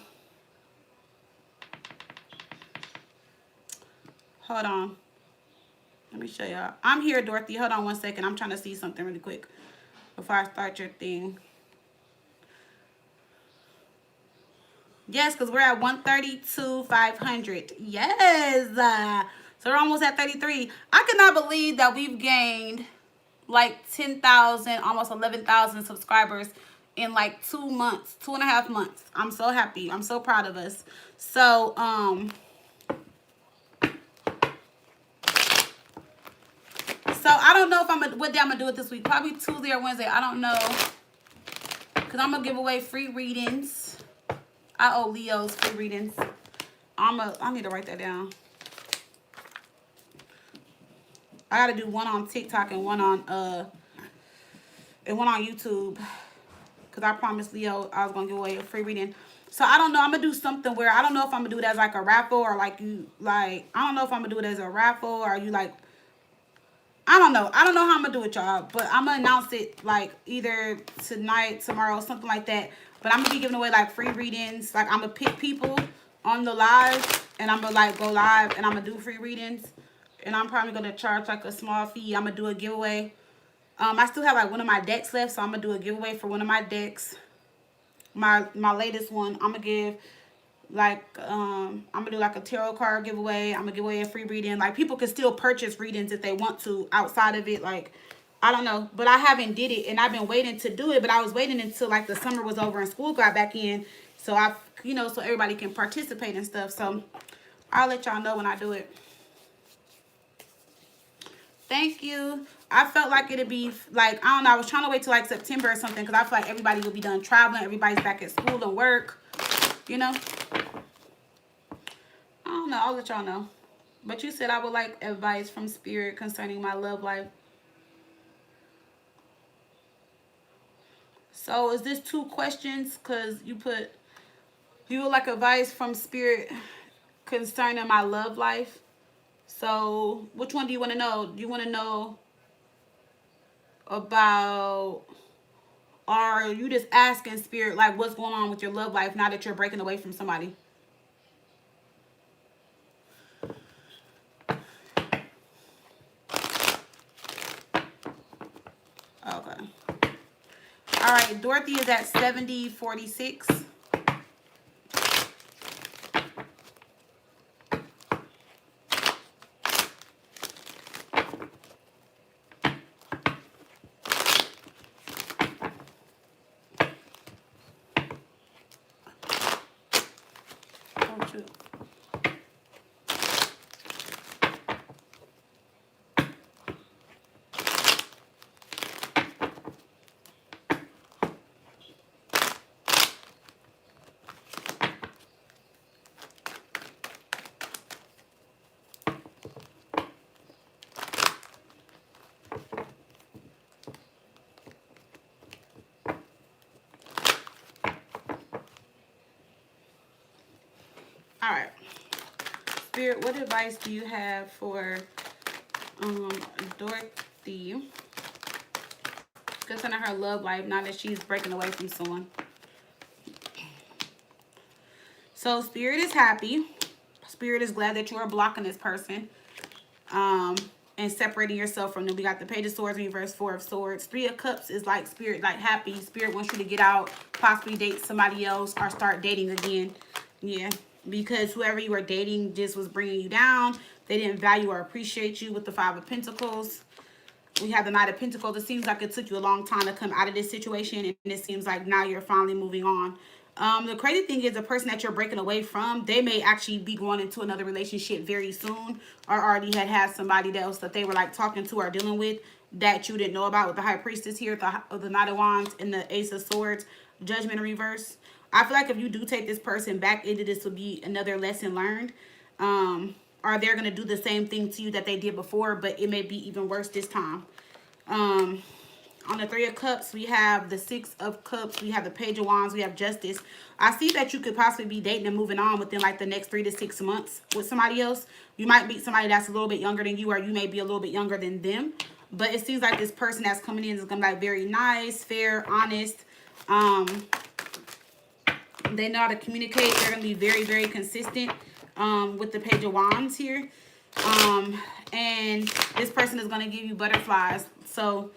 Hold on. Let me show y'all. I'm here, Dorothy. Hold on 1 second. I'm trying to see something really quick before I start your thing. Yes, because we're at 132,500. Yes. So we're almost at 33. I cannot believe that we've gained like 10,000, almost 11,000 subscribers in like 2 months, 2.5 months. I'm so happy. I'm so proud of us. So, so I don't know if what day I'm gonna do it this week. Probably Tuesday or Wednesday. I don't know. Because I'm gonna give away free readings. I owe Leo's free readings. I need to write that down. I gotta do one on TikTok and one on YouTube. Because I promised Leo I was gonna give away a free reading. So I don't know. I'm gonna do something where I don't know if I'm gonna do it as like a raffle or like I don't know if I'm gonna do it as a raffle or you like I don't know. I don't know how I'm gonna do it, y'all. But I'm gonna announce it like either tonight, tomorrow, something like that. But I'm gonna be giving away like free readings. Like I'm gonna pick people on the live and I'm gonna like go live and I'm gonna do free readings. And I'm probably gonna charge like a small fee. I'm gonna do a giveaway. I still have like one of my decks left, so I'm gonna do a giveaway for one of my decks. My latest one, I'm gonna give like I'm gonna do like a tarot card giveaway. I'm gonna give away a free reading. Like people can still purchase readings if they want to outside of it. Like I don't know, but I haven't did it and I've been waiting to do it, but I was waiting until like the summer was over and school got back in, so so everybody can participate and stuff. So I'll let y'all know when I do it. Thank you. I felt like it'd be like, I don't know, I was trying to wait till like September or something because I feel like everybody will be done traveling. Everybody's back at school and work, you know. I don't know. I'll let y'all know. But you said I would like advice from Spirit concerning my love life. So is this 2 questions? Because you would like advice from Spirit concerning my love life. So which one do you want to know? Do you want to know about, or are you just asking Spirit like what's going on with your love life now that you're breaking away from somebody? Okay. All right, Dorothy is at 7046. All right, Spirit, what advice do you have for Dorothy concerning her love life now that she's breaking away from someone? So Spirit is happy. Spirit is glad that you are blocking this person and separating yourself from them. We got the Page of Swords in reverse, 4 of Swords. 3 of Cups is like Spirit, like happy. Spirit wants you to get out, possibly date somebody else or start dating again. Yeah. Because whoever you were dating just was bringing you down. They didn't value or appreciate you with the 5 of Pentacles. We have the Knight of Pentacles. It seems like it took you a long time to come out of this situation. And it seems like now you're finally moving on. The crazy thing is the person that you're breaking away from, they may actually be going into another relationship very soon. Or already had somebody else that they were like talking to or dealing with that you didn't know about with the High Priestess here. The Knight of Wands and the Ace of Swords. Judgment in reverse. I feel like if you do take this person back into this will be another lesson learned. Or they're going to do the same thing to you that they did before, but it may be even worse this time. On the 3 of Cups, we have the 6 of Cups. We have the Page of Wands. We have Justice. I see that you could possibly be dating and moving on within like the next 3 to 6 months with somebody else. You might meet somebody that's a little bit younger than you, or you may be a little bit younger than them. But it seems like this person that's coming in is going to be like very nice, fair, honest. They know how to communicate. They're going to be very, very consistent with the Page of Wands here. And this person is going to give you butterflies. So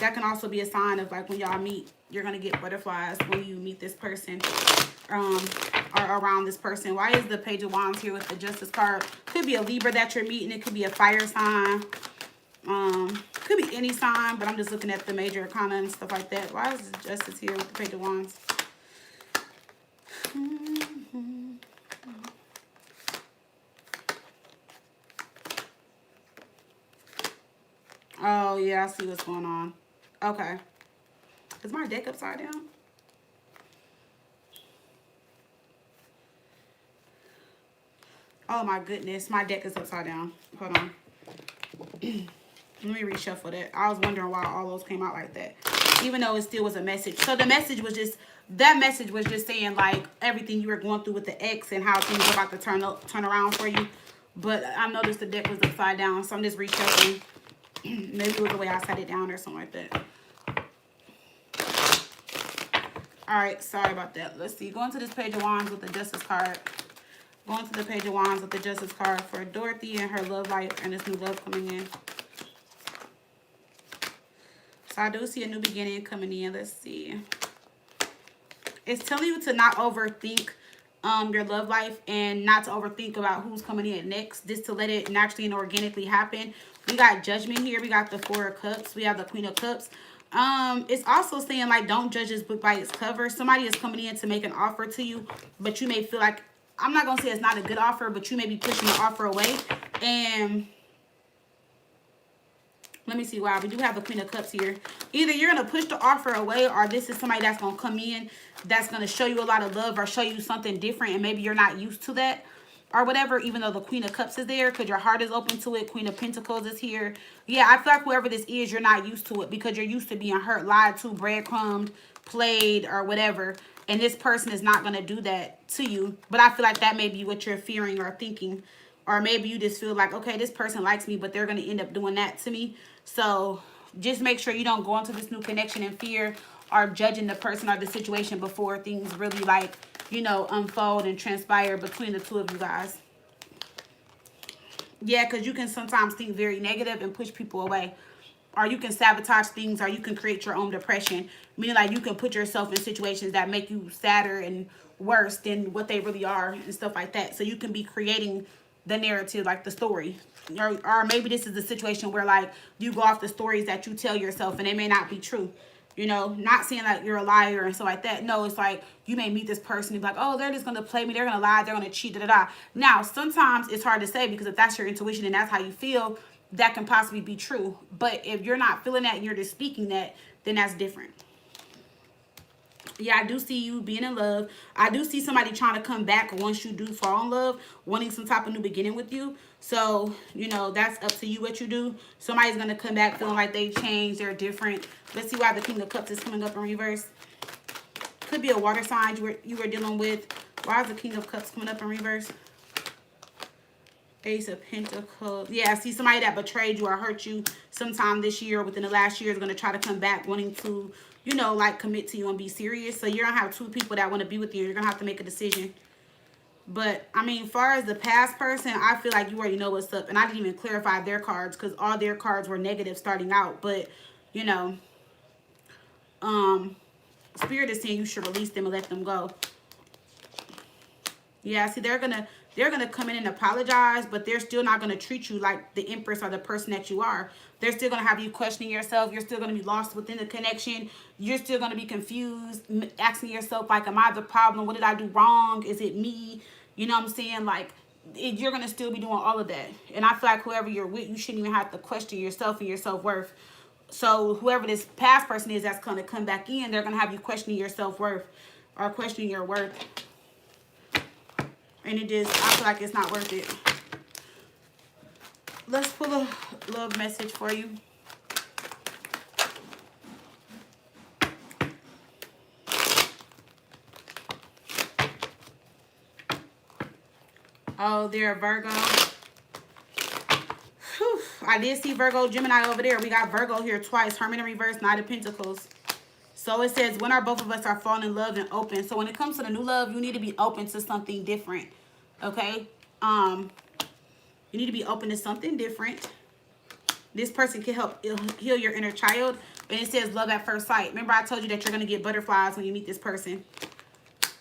that can also be a sign of like when y'all meet, you're going to get butterflies when you meet this person or around this person. Why is the Page of Wands here with the Justice card? Could be a Libra that you're meeting. It could be a fire sign. Could be any sign, but I'm just looking at the major arcana and stuff like that. Why is the Justice here with the Page of Wands? Oh, yeah, I see what's going on. Okay. Is my deck upside down? Oh, my goodness. My deck is upside down. Hold on. Let me reshuffle that. I was wondering why all those came out like that. Even though it still was a message. So the message was just, that message was just saying like everything you were going through with the ex and how things are about to turn around for you. But I noticed the deck was upside down. So I'm just reshuffling. Maybe it was the way I set it down or something like that. Alright, sorry about that. Let's see. Going to this Page of Wands with the Justice card. Going to the Page of Wands with the Justice card for Dorothy and her love life and this new love coming in. So I do see a new beginning coming in. Let's see. It's telling you to not overthink your love life and not to overthink about who's coming in next. Just to let it naturally and organically happen. We got Judgment here. We got the Four of Cups. We have the Queen of Cups. It's also saying like don't judge this book by its cover. Somebody is coming in to make an offer to you, but you may feel like, I'm not gonna say it's not a good offer, but you may be pushing the offer away. And let me see why. We do have the Queen of Cups here. Either you're going to push the offer away, or this is somebody that's going to come in that's going to show you a lot of love or show you something different, and maybe you're not used to that or whatever, even though the Queen of Cups is there because your heart is open to it. Queen of Pentacles is here. Yeah, I feel like whoever this is, you're not used to it because you're used to being hurt, lied to, breadcrumbed, played, or whatever. And this person is not going to do that to you. But I feel like that may be what you're fearing or thinking. Or maybe you just feel like, okay, this person likes me, but they're going to end up doing that to me. So just make sure you don't go into this new connection in fear or judging the person or the situation before things really like, you know, unfold and transpire between the two of you guys. Yeah, because you can sometimes think very negative and push people away. Or you can sabotage things, or you can create your own depression. Meaning like you can put yourself in situations that make you sadder and worse than what they really are and stuff like that. So you can be creating the narrative, like the story. Or maybe this is the situation where like you go off the stories that you tell yourself and they may not be true. You know, not saying like you're a liar and stuff like that. No, it's like you may meet this person and be like, oh, they're just going to play me. They're going to lie. They're going to cheat. Da, da, da. Now, sometimes it's hard to say because if that's your intuition and that's how you feel, that can possibly be true. But if you're not feeling that and you're just speaking that, then that's different. Yeah, I do see you being in love. I do see somebody trying to come back once you do fall in love, wanting some type of new beginning with you. So, you know, that's up to you what you do. Somebody's going to come back feeling like they changed, they're different. Let's see why the King of Cups is coming up in reverse. Could be a water sign you were dealing with. Why is the King of Cups coming up in reverse? Ace of Pentacles. Yeah, I see somebody that betrayed you or hurt you sometime this year or within the last year is going to try to come back wanting to, you know, like commit to you and be serious. So you're going to have two people that want to be with you. You're going to have to make a decision. But, I mean, far as the past person, I feel like you already know what's up. And I didn't even clarify their cards because all their cards were negative starting out. But, you know, Spirit is saying you should release them and let them go. Yeah, see, they're gonna come in and apologize, but they're still not gonna treat you like the Empress or the person that you are. They're still gonna have you questioning yourself. You're still gonna be lost within the connection. You're still gonna be confused, asking yourself like, "Am I the problem? What did I do wrong? Is it me?" You know what I'm saying? Like, you're gonna still be doing all of that. And I feel like whoever you're with, you shouldn't even have to question yourself and your self-worth. So whoever this past person is that's gonna come back in, they're gonna have you questioning your self-worth or questioning your worth. And it just, I feel like it's not worth it. Let's pull a love message for you. Oh, they're a Virgo. Whew. I did see Virgo, Gemini over there. We got Virgo here twice. Hermit in reverse, Knight of Pentacles. So it says, when our both of us are falling in love and open. So when it comes to the new love, you need to be open to something different. Okay? You need to be open to something different. This person can help heal your inner child. And it says love at first sight. Remember, I told you that you're going to get butterflies when you meet this person.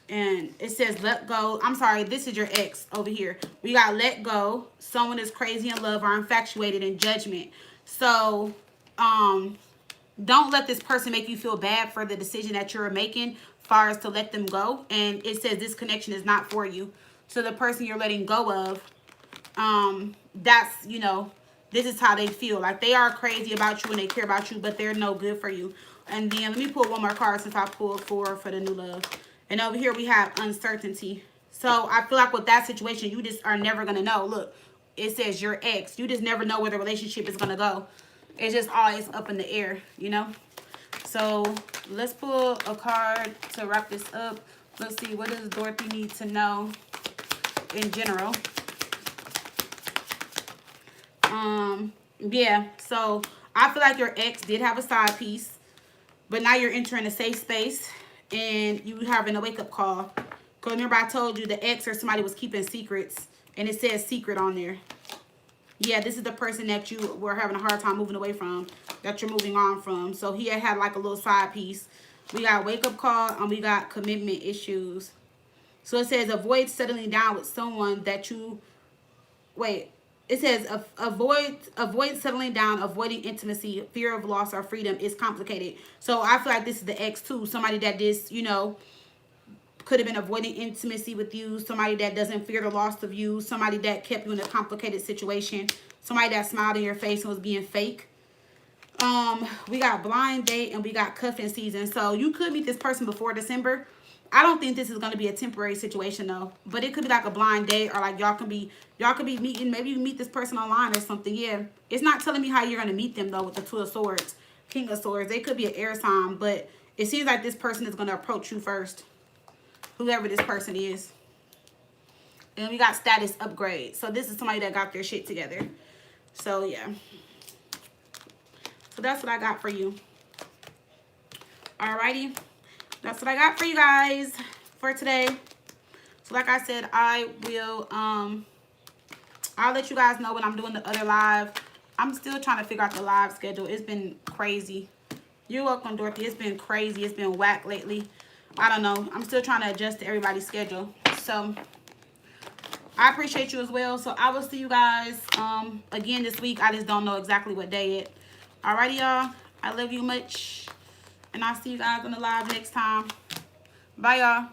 And it says let go. I'm sorry, this is your ex over here. We got let go. Someone is crazy in love or infatuated in judgment. So, don't let this person make you feel bad for the decision that you're making as far as to let them go. And it says this connection is not for you. So the person you're letting go of, that's, you know, this is how they feel. Like they are crazy about you and they care about you, but they're no good for you. And then let me pull one more card since I pulled 4 for the new love. And over here we have uncertainty. So I feel like with that situation, you just are never going to know. Look, it says your ex. You just never know where the relationship is going to go. It's just always up in the air, you know. So let's pull a card to wrap this up. Let's see, what does Dorothy need to know in general? Yeah, so I feel like your ex did have a side piece, but now you're entering a safe space and you having a wake-up call. Because remember I told you the ex or somebody was keeping secrets, and it says secret on there. Yeah, this is the person that you were having a hard time moving away from, that you're moving on from. So he had like a little side piece. We got wake-up call and we got commitment issues. So it says avoid settling down with someone that you... Wait. It says avoid settling down, avoiding intimacy, fear of loss or freedom is complicated. So I feel like this is the ex too. Somebody that just, you know, could have been avoiding intimacy with you. Somebody that doesn't fear the loss of you. Somebody that kept you in a complicated situation. Somebody that smiled in your face and was being fake. We got blind date and we got cuffing season. So you could meet this person before December. I don't think this is going to be a temporary situation though, but it could be like a blind date, or like y'all can be meeting. Maybe you meet this person online or something. Yeah, it's not telling me how you're going to meet them though with the 2 of Swords, King of Swords. They could be an air sign, but it seems like this person is going to approach you first, whoever this person is. And we got status upgrade. So this is somebody that got their shit together. So yeah, so that's what I got for you. Alrighty. That's what I got for you guys for today. So like I said, I will I'll let you guys know when I'm doing the other live. I'm still trying to figure out the live schedule. It's been crazy. You're welcome, Dorothy. It's been crazy. It's been whack lately. I don't know. I'm still trying to adjust to everybody's schedule. So I appreciate you as well. So I will see you guys again this week. I just don't know exactly what day yet. Alrighty, y'all. I love you much. And I'll see you guys on the live next time. Bye, y'all.